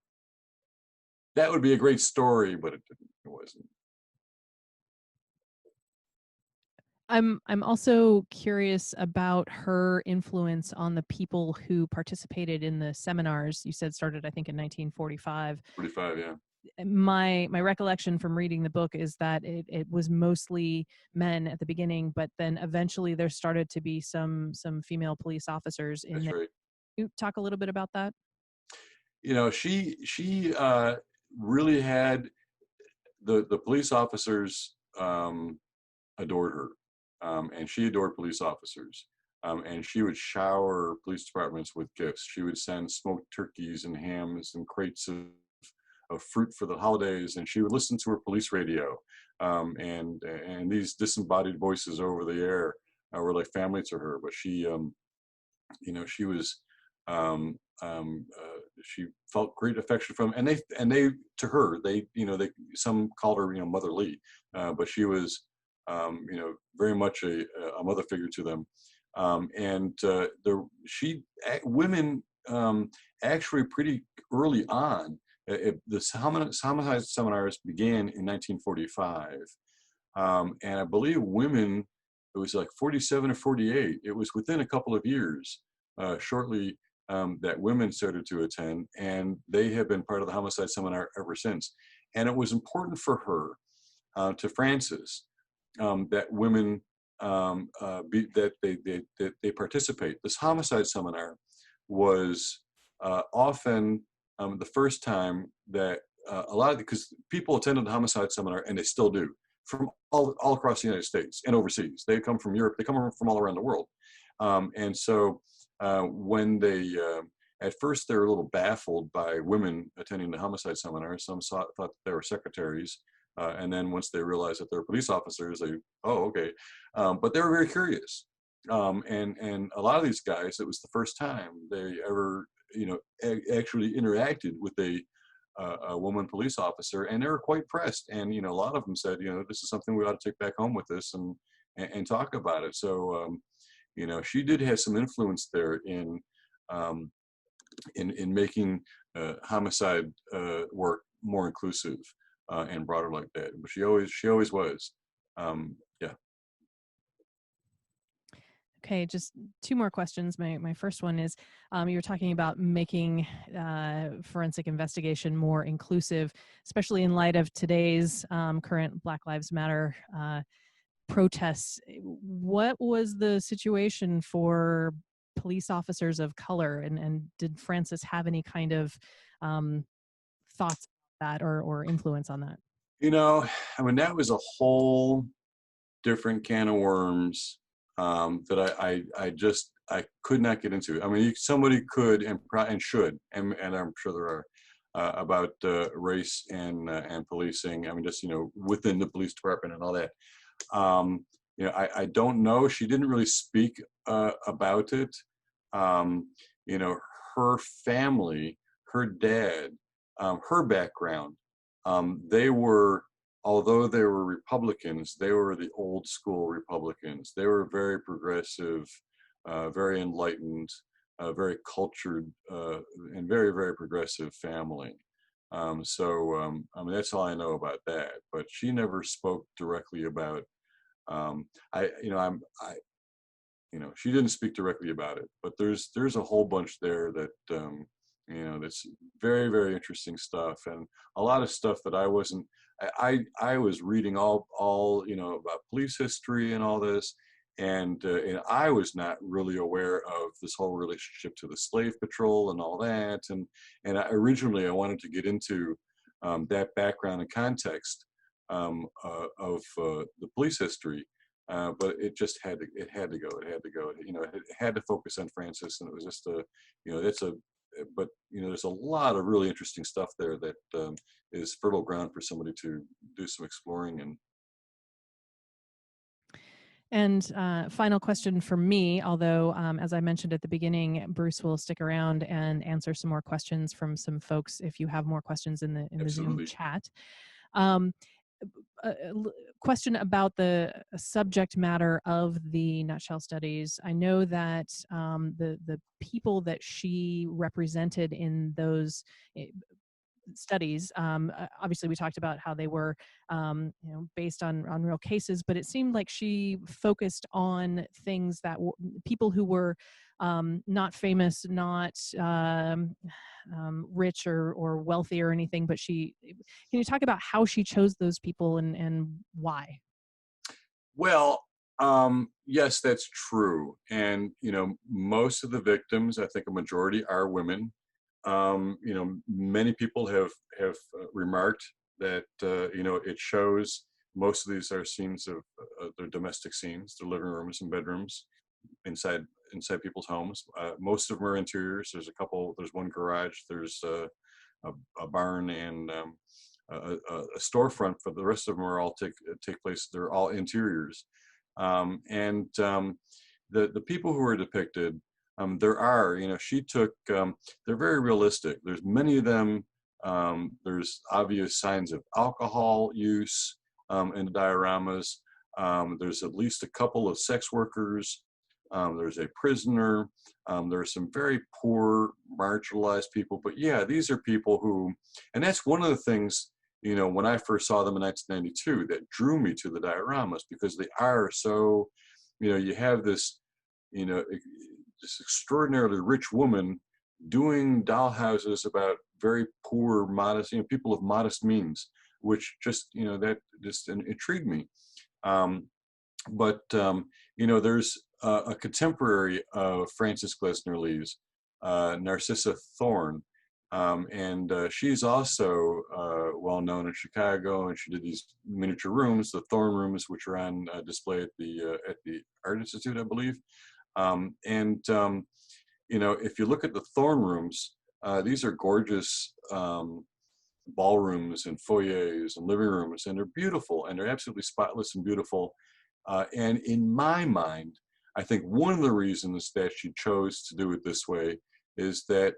That would be a great story, but it wasn't. I'm also curious about her influence on the people who participated in the seminars. You said started, I think, in 1945. 45, yeah. My recollection from reading the book is that it was mostly men at the beginning, but then eventually there started to be some female police officers in That's there. right. Can you talk a little bit about that? She really had the police officers adored her, and she adored police officers. And she would shower police departments with gifts. She would send smoked turkeys and hams and crates of fruit for the holidays, and she would listen to her police radio, and these disembodied voices over the air were like family to her. But she she was she felt great affection from, and they to her, they some called her Mother Lee, but she was very much a mother figure to them. Women actually pretty early on. The homicide seminars began in 1945, and I believe women, it was like 47 or 48. It was within a couple of years, shortly, that women started to attend, and they have been part of the homicide seminar ever since. And it was important for her, to Frances, that women that they participate. This homicide seminar was often the first time that a lot of, because people attended the homicide seminar, and they still do, from all across the United States and overseas. They come from Europe. They come from all around the world. And so when they, at first they were a little baffled by women attending the homicide seminar. Some thought that they were secretaries. And then once they realized that they were police officers, okay. But they were very curious. And a lot of these guys, it was the first time they ever, actually interacted with a woman police officer, and they were quite pressed. And, a lot of them said, this is something we ought to take back home with us and talk about it. So, she did have some influence there in making homicide work more inclusive and broader like that. But she always was. Yeah. Okay, just two more questions. My first one is, you were talking about making forensic investigation more inclusive, especially in light of today's current Black Lives Matter protests. What was the situation for police officers of color, and did Frances have any kind of thoughts on that or influence on that? You know, I mean, that was a whole different can of worms that I could not get into. I mean, somebody could and should, and I'm sure there are about race and policing. I mean, just within the police department and all that. I don't know. She didn't really speak about it. You know, her family, her dad, her background. Although they were Republicans, they were the old school Republicans. They were very progressive, very enlightened, very cultured, and very, very progressive family. I mean, that's all I know about that. But she never spoke directly about. She didn't speak directly about it. But there's a whole bunch there that that's very, very interesting stuff, and a lot of stuff that I wasn't. I was reading all about police history and all this, and I was not really aware of this whole relationship to the slave patrol and all that, and originally I wanted to get into that background and context of the police history, but it just had to go. It had to focus on Frances, and it was just but there's a lot of really interesting stuff there that is fertile ground for somebody to do some exploring in. And final question for me, although as I mentioned at the beginning, Bruce will stick around and answer some more questions from some folks if you have more questions in the Zoom chat. Question about the subject matter of the nutshell studies. I know that the people that she represented in those studies, obviously we talked about how they were based on real cases, but it seemed like she focused on things that people who were not famous, not rich or wealthy or anything, but can you talk about how she chose those people and why? Well, yes, that's true. And, most of the victims, I think a majority, are women. Many people have remarked that, it shows most of these are scenes of their domestic scenes, their living rooms and bedrooms inside people's homes. Most of them are interiors. There's one garage, there's a barn, and a storefront. For the rest of them are all take place. They're all interiors. The people who are depicted, she took, they're very realistic. There's many of them. There's obvious signs of alcohol use in the dioramas. There's at least a couple of sex workers. There's a prisoner. There are some very poor, marginalized people. But yeah, these are people who, and that's one of the things, when I first saw them in 1992, that drew me to the dioramas, because they are so, you have this, this extraordinarily rich woman doing dollhouses about very poor, modest, people of modest means, which just, that just intrigued me. There's a contemporary of Frances Glessner Lee's, Narcissa Thorne, and she's also well known in Chicago, and she did these miniature rooms, the Thorne rooms, which are on display at the Art Institute, I believe. If you look at the Thorne rooms, these are gorgeous ballrooms and foyers and living rooms, and they're beautiful, and they're absolutely spotless and beautiful. And in my mind, I think one of the reasons that she chose to do it this way is that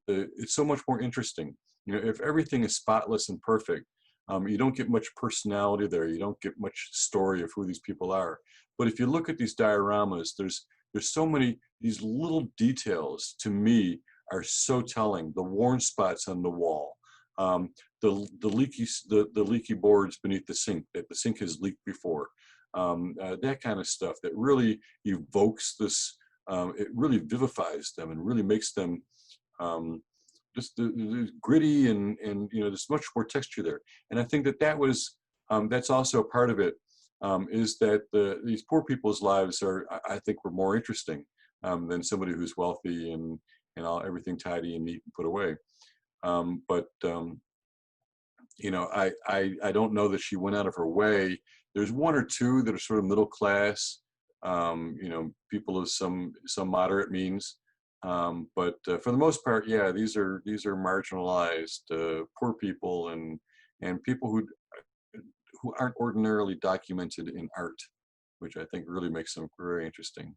it's so much more interesting. If everything is spotless and perfect, you don't get much personality there. You don't get much story of who these people are. But if you look at these dioramas, there's so many, these little details to me are so telling. The worn spots on the wall, the leaky boards beneath the sink, that the sink has leaked before. that kind of stuff that really evokes this, it really vivifies them and really makes them just gritty and there's much more texture there. And I think that was, that's also part of it, is that these poor people's lives are, I think, were more interesting than somebody who's wealthy and all everything tidy and neat and put away. But I don't know that she went out of her way. There's one or two that are sort of middle class, people of some moderate means. But for the most part, yeah, these are marginalized, poor people and people who aren't ordinarily documented in art, which I think really makes them very interesting.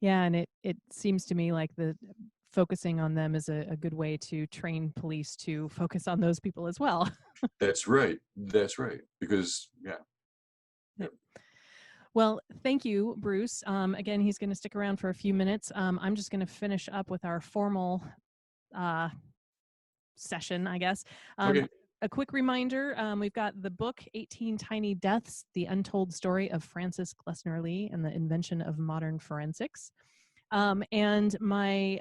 Yeah, and it seems to me like the focusing on them is a good way to train police to focus on those people as well. That's right. Because, yeah. Yep. Well, thank you, Bruce. Again, he's going to stick around for a few minutes. I'm just going to finish up with our formal session, I guess. Okay. A quick reminder, we've got the book, 18 Tiny Deaths, The Untold Story of Francis Glessner Lee and the Invention of Modern Forensics. And my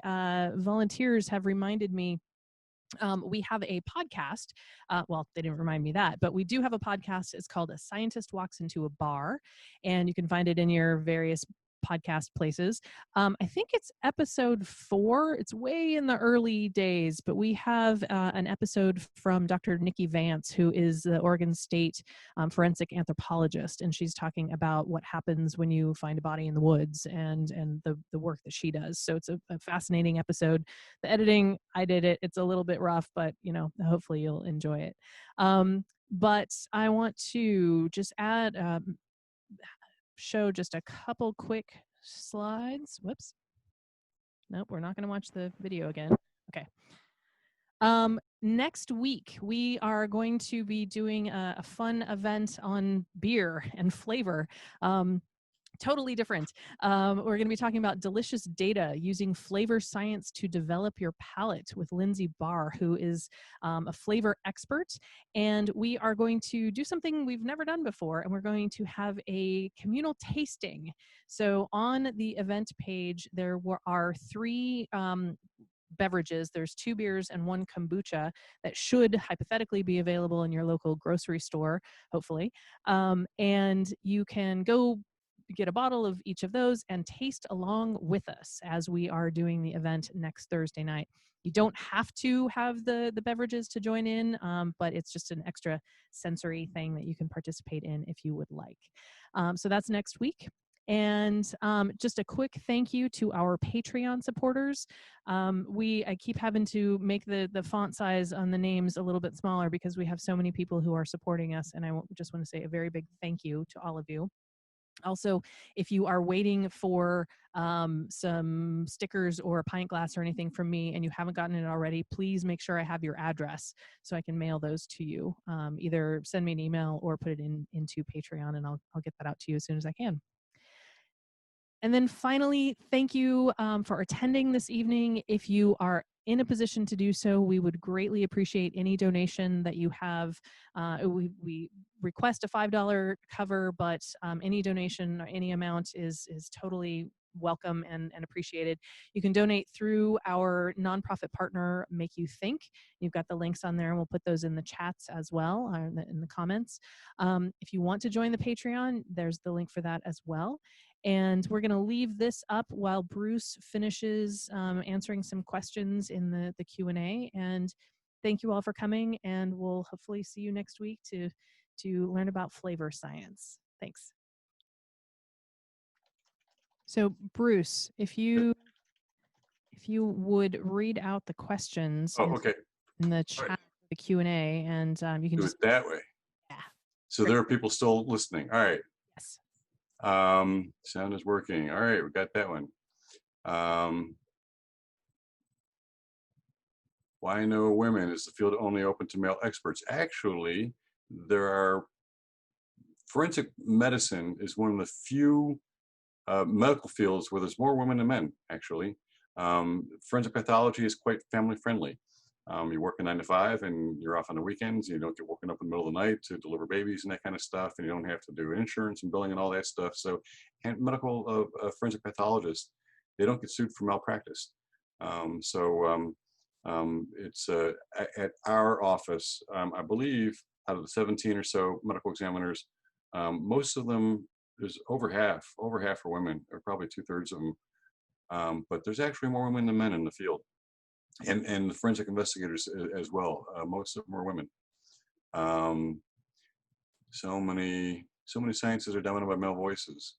volunteers have reminded me we have a podcast. Well, they didn't remind me that, but we do have a podcast. It's called A Scientist Walks into a Bar, and you can find it in your various podcast places. I think it's episode 4. It's way in the early days, but we have an episode from Dr. Nikki Vance, who is the Oregon State forensic anthropologist, and she's talking about what happens when you find a body in the woods and the work that she does. So it's a fascinating episode. The editing, I did it. It's a little bit rough, but hopefully you'll enjoy it. But I want to just show just a couple quick slides. Whoops. Nope, we're not going to watch the video again. Okay. Next week, we are going to be doing a fun event on beer and flavor. Totally different. We're going to be talking about delicious data using flavor science to develop your palate with Lindsay Barr, who is a flavor expert. And we are going to do something we've never done before, and we're going to have a communal tasting. So on the event page, there are 3 beverages. There's 2 beers and 1 kombucha that should hypothetically be available in your local grocery store, hopefully. And you can go get a bottle of each of those and taste along with us as we are doing the event next Thursday night. You don't have to have the beverages to join in, but it's just an extra sensory thing that you can participate in if you would like. So that's next week. And just a quick thank you to our Patreon supporters. I keep having to make the font size on the names a little bit smaller because we have so many people who are supporting us, and I just want to say a very big thank you to all of you. Also, if you are waiting for some stickers or a pint glass or anything from me and you haven't gotten it already, please make sure I have your address so I can mail those to you. Either send me an email or put it into Patreon, and I'll get that out to you as soon as I can. And then finally, thank you for attending this evening. If you are in a position to do so, we would greatly appreciate any donation that you have. We request a $5 cover, but any donation or any amount is totally welcome and appreciated. You can donate through our nonprofit partner, Make You Think. You've got the links on there, and we'll put those in the chats as well, in the comments. If you want to join the Patreon, there's the link for that as well. And we're going to leave this up while Bruce finishes answering some questions in the Q&A. And thank you all for coming, and we'll hopefully see you next week to learn about flavor science. Thanks. So Bruce, if you would read out the questions in the chat, right, the Q&A, and you can do just it that way. Yeah. So there are people still listening. All right. Yes. Sound is working. All right, we got that one. Why no women? Is the field only open to male experts? Actually, there are, forensic medicine is one of the few medical fields where there's more women than men, actually. Forensic pathology is quite family friendly. You work a 9 to 5 and you're off on the weekends. You don't get woken up in the middle of the night to deliver babies and that kind of stuff. And you don't have to do insurance and billing and all that stuff. So, and medical forensic pathologists, they don't get sued for malpractice. It's at our office, I believe out of the 17 or so medical examiners, most of them, there's over half are women, or probably 2/3 of them. But there's actually more women than men in the field, and the forensic investigators as well. Most of them are women. So many sciences are dominated by male voices.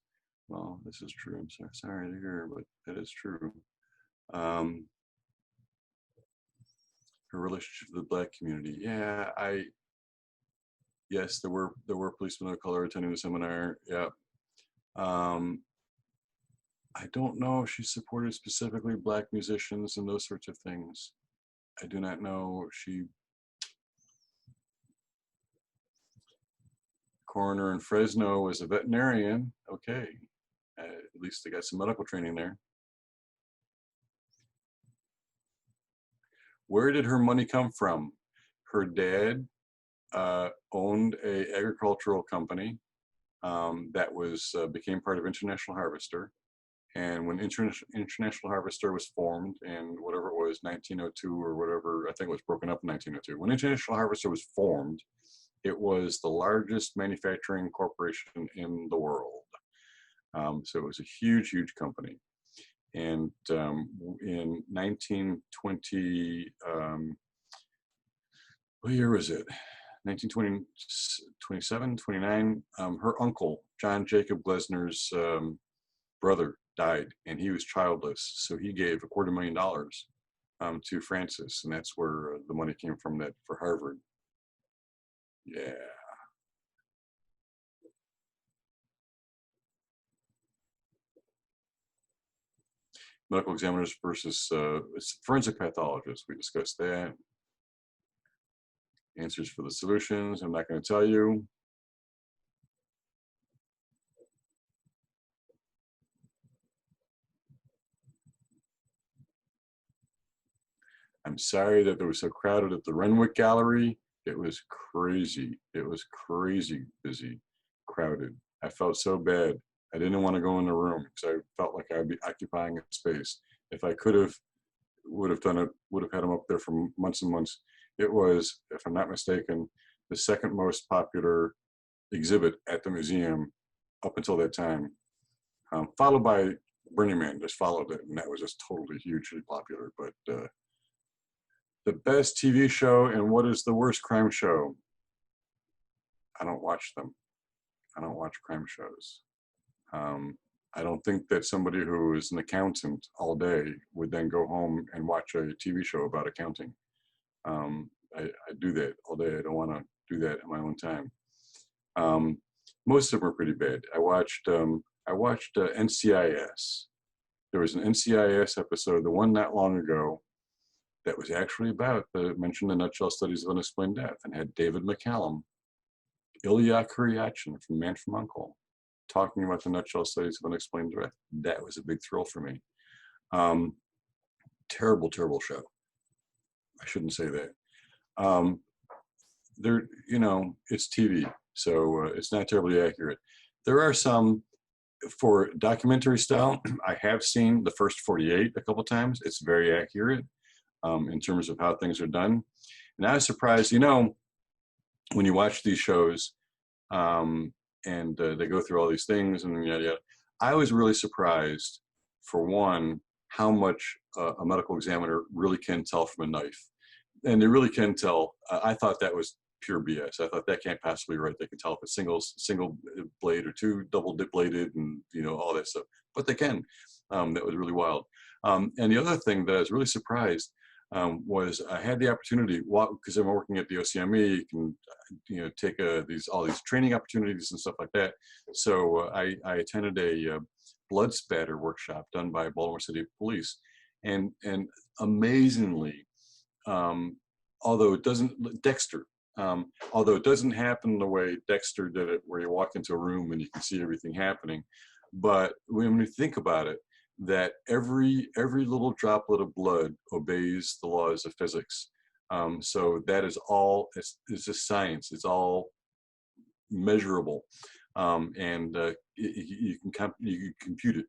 Well, this is true. I'm sorry to hear, but that is true. Her relationship with the Black community. Yeah, yes, there were policemen of color attending the seminar. Yeah. I don't know if she supported specifically Black musicians and those sorts of things. I do not know. Coroner in Fresno was a veterinarian. Okay, at least they got some medical training there. Where did her money come from? Her dad owned a agricultural company that became part of International Harvester. And when International Harvester was formed in whatever it was, 1902 or whatever, I think it was broken up in 1902. When International Harvester was formed, it was the largest manufacturing corporation in the world. So it was a huge, huge company. And in 1920, what year was it? 1927, 29, her uncle, John Jacob Glessner's brother, died, and he was childless. So he gave $250,000 to Francis, and that's where the money came from that for Harvard. Yeah. Medical examiners versus forensic pathologists. We discussed that. Answers for the solutions, I'm not going to tell you. I'm sorry that it was so crowded at the Renwick Gallery. It was crazy. It was crazy busy, crowded. I felt so bad. I didn't want to go in the room because I felt like I'd be occupying a space. If I could have, would have done it, would have had them up there for months and months. It was, if I'm not mistaken, the second most popular exhibit at the museum up until that time, followed by Burning Man. Just followed it, and that was just totally hugely popular. But the best TV show and what is the worst crime show? I don't watch them. I don't watch crime shows. I don't think that somebody who is an accountant all day would then go home and watch a TV show about accounting. I do that all day. I don't want to do that in my own time. Most of them are pretty bad. I watched NCIS. There was an NCIS episode, the one not long ago, that was actually about mentioned the nutshell studies of unexplained death, and had David McCallum, Ilya Kuryachin from Man from U.N.C.L.E., talking about the nutshell studies of unexplained death. That was a big thrill for me. Terrible, terrible show. I shouldn't say that. It's TV, so it's not terribly accurate. There are some, for documentary style, I have seen the first 48 a couple times. It's very accurate in terms of how things are done. And I was surprised, when you watch these shows and they go through all these things and yada, yada, I was really surprised, for one, how much a medical examiner really can tell from a knife. And they really can tell. I thought that was pure BS. I thought that can't possibly be right. They can tell if it's single blade or two double bladed and all that stuff. But they can. That was really wild. And the other thing that I was really surprised was I had the opportunity, because I'm working at the OCME, you can take all these training opportunities and stuff like that. So I attended a blood spatter workshop done by Baltimore City Police, and amazingly, although it doesn't happen the way Dexter did it, where you walk into a room and you can see everything happening, but when you think about it, that every little droplet of blood obeys the laws of physics. So that is all, it's just science. It's all measurable. And you can compute it.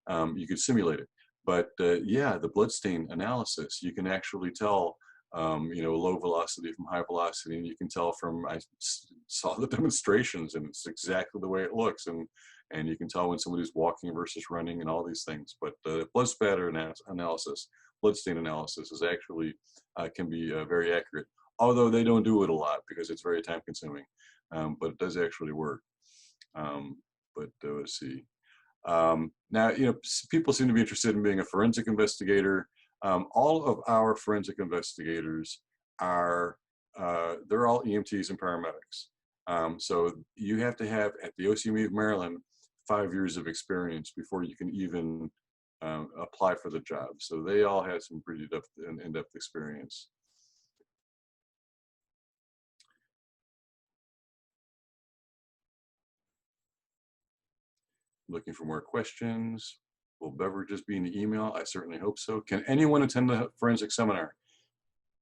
You can simulate it. But yeah, the bloodstain analysis, you can actually tell, low velocity from high velocity, and you can tell from, I saw the demonstrations, and it's exactly the way it looks, and you can tell when somebody's walking versus running and all these things. But blood spatter analysis, bloodstain analysis is actually, can be very accurate, although they don't do it a lot because it's very time consuming, but it does actually work. But let's see. Now, people seem to be interested in being a forensic investigator. All of our forensic investigators are, they're all EMTs and paramedics. So you have to have, at the OCME of Maryland, 5 years of experience before you can even apply for the job. So they all have some pretty in-depth experience. Looking for more questions. Will beverages be in the email? I certainly hope so. Can anyone attend the forensic seminar?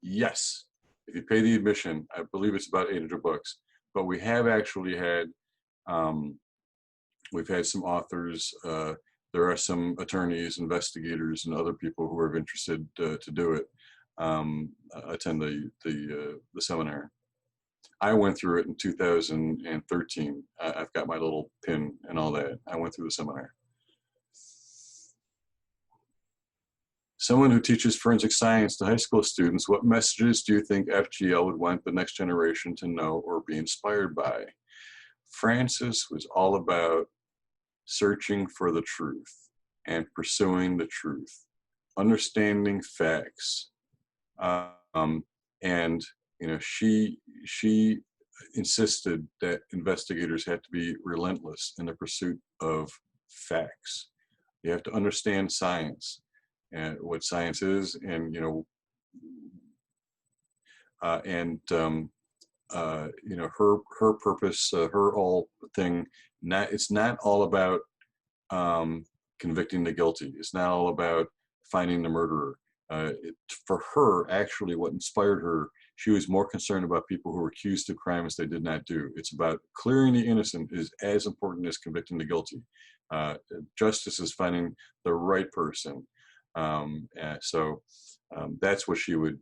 Yes, if you pay the admission. I believe it's about $800 bucks. But we have actually had, we've had some authors. There are some attorneys, investigators, and other people who are interested to do it. Attend the seminar. I went through it in 2013. I've got my little pin and all that. I went through the seminar. Someone who teaches forensic science to high school students, what messages do you think FGL would want the next generation to know or be inspired by? Francis was all about searching for the truth and pursuing the truth, understanding facts. And she insisted that investigators had to be relentless in the pursuit of facts. You have to understand science and what science is, and her purpose, her whole thing. It's not all about convicting the guilty. It's not all about finding the murderer. For her, actually, what inspired her, she was more concerned about people who were accused of crimes they did not do. It's about clearing the innocent is as important as convicting the guilty. Justice is finding the right person. So that's what she would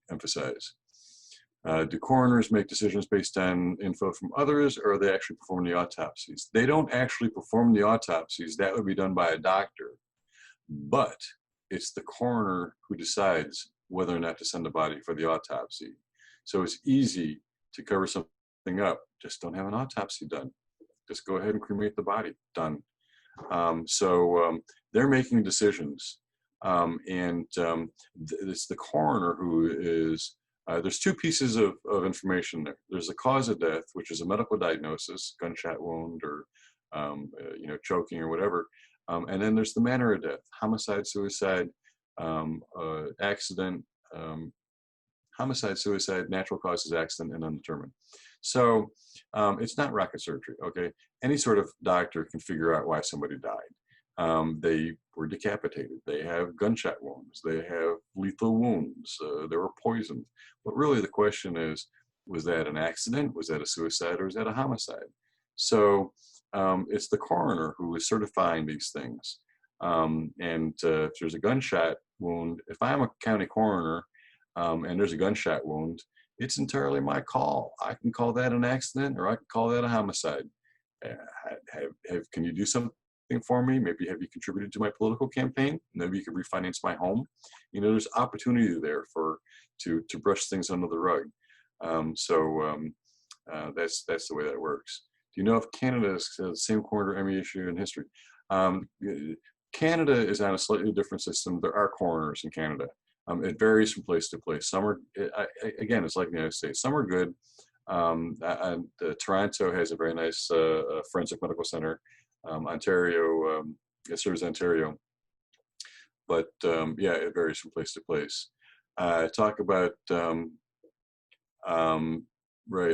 emphasize. Do coroners make decisions based on info from others, or are they actually performing the autopsies? They don't actually perform the autopsies. That would be done by a doctor. But it's the coroner who decides whether or not to send the body for the autopsy. So it's easy to cover something up. Just don't have an autopsy done. Just go ahead and cremate the body. Done. So they're making decisions. It's the coroner who is, there's two pieces of information there. There's the cause of death, which is a medical diagnosis, gunshot wound or choking or whatever. And then there's the manner of death: homicide, suicide, accident, homicide, suicide, natural causes, accident, and undetermined. So it's not rocket surgery, okay? Any sort of doctor can figure out why somebody died. They were decapitated. They have gunshot wounds. They have lethal wounds. They were poisoned. But really the question is, was that an accident? Was that a suicide? Or was that a homicide? So it's the coroner who is certifying these things. If there's a gunshot wound, if I'm a county coroner and there's a gunshot wound, it's entirely my call. I can call that an accident, or I can call that a homicide. Can you do something for me? Maybe have you contributed to my political campaign? Maybe you could refinance my home. There's opportunity there to brush things under the rug. That's the way that works. Do you know if Canada is the same coroner Emmy issue in history? Canada is on a slightly different system. There are coroners in Canada. It varies from place to place. Some are, again, it's like the United States. Some are good. Toronto has a very nice forensic medical center. Ontario, it serves Ontario. But yeah, it varies from place to place. Talk about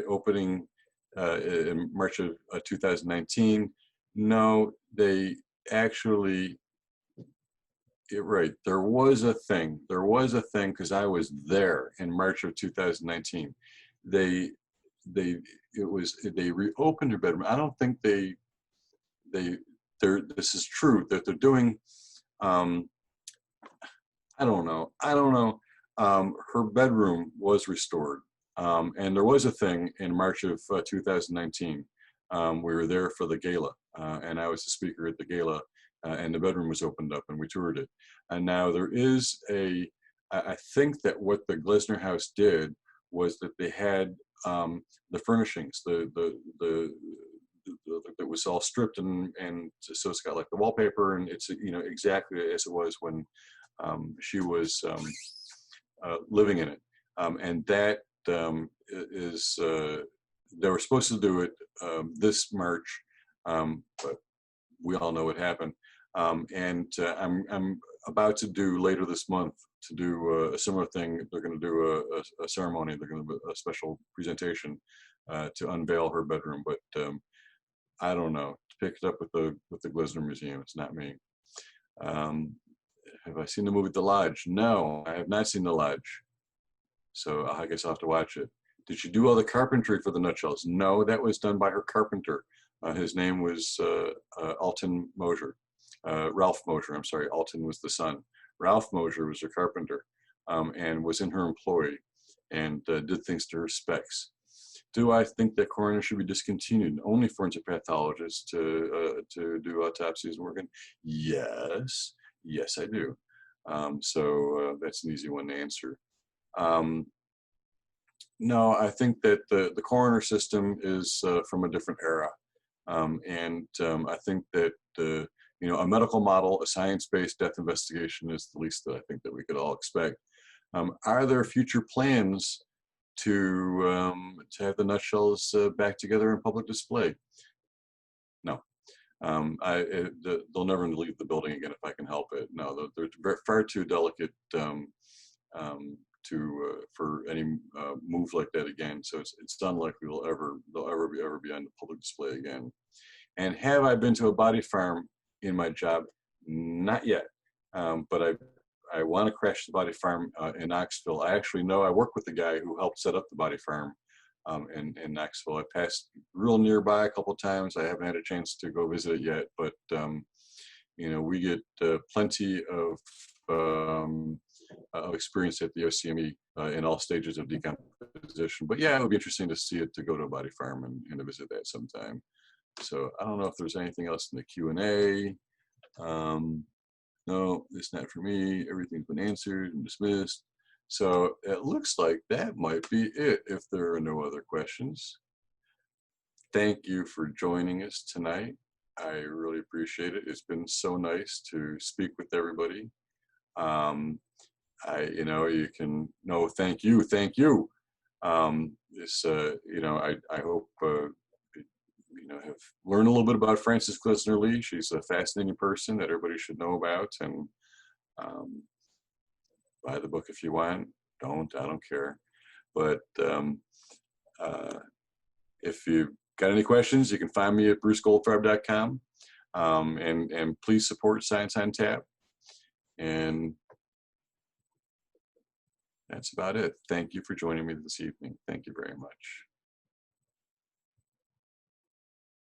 opening in March of 2019. No, they actually right. There was a thing. There was a thing because I was there in March of 2019. They reopened their bedroom. I don't think they're. This is true that they're doing. I don't know. Her bedroom was restored, and there was a thing in March of 2019. We were there for the gala, and I was the speaker at the gala, and the bedroom was opened up, and we toured it. And now there is I think that what the Glessner house did was that they had the furnishings, it was all stripped, and so it's got like the wallpaper, and it's exactly as it was when she was living in it, and that is they were supposed to do it this March, but we all know what happened, and I'm about to do later this month to do a similar thing. They're going to do a ceremony. They're going to do a special presentation to unveil her bedroom, but I don't know. Pick it up with the Glessner Museum. It's not me. Have I seen the movie The Lodge? No, I have not seen The Lodge. So I guess I'll have to watch it. Did she do all the carpentry for the nutshells? No, that was done by her carpenter. His name was Alton Mosier. Ralph Mosier, I'm sorry. Alton was the son. Ralph Mosier was her carpenter, and was in her employ, and did things to her specs. Do I think that coroner should be discontinued? Only forensic pathologists to do autopsies and work in? Yes. Yes, I do. So that's an easy one to answer. No, I think that the coroner system is from a different era. And I think that a medical model, a science-based death investigation is the least that I think that we could all expect. Are there future plans to have the nutshells back together in public display? No. They'll never leave the building again if I can help it. No, they're far too delicate for any move like that again. So it's unlikely they'll ever be on the public display again. And have I been to a body farm in my job? Not yet, but I want to crash the body farm in Knoxville. I actually know I work with the guy who helped set up the body farm in Knoxville. I passed real nearby a couple of times. I haven't had a chance to go visit it yet, but we get plenty of experience at the OCME in all stages of decomposition. But yeah, it would be interesting to see it, to go to a body farm and to visit that sometime. So I don't know if there's anything else in the Q&A. No, it's not for me. Everything's been answered and dismissed. So it looks like that might be it if there are no other questions. Thank you for joining us tonight. I really appreciate it. It's been so nice to speak with everybody. You can know, thank you. I hope have learned a little bit about Frances Glessner Lee. She's a fascinating person that everybody should know about, and buy the book if you want. I don't care. But if you've got any questions, you can find me at brucegoldfarb.com, and please support Science on Tap. And that's about it. Thank you for joining me this evening. Thank you very much.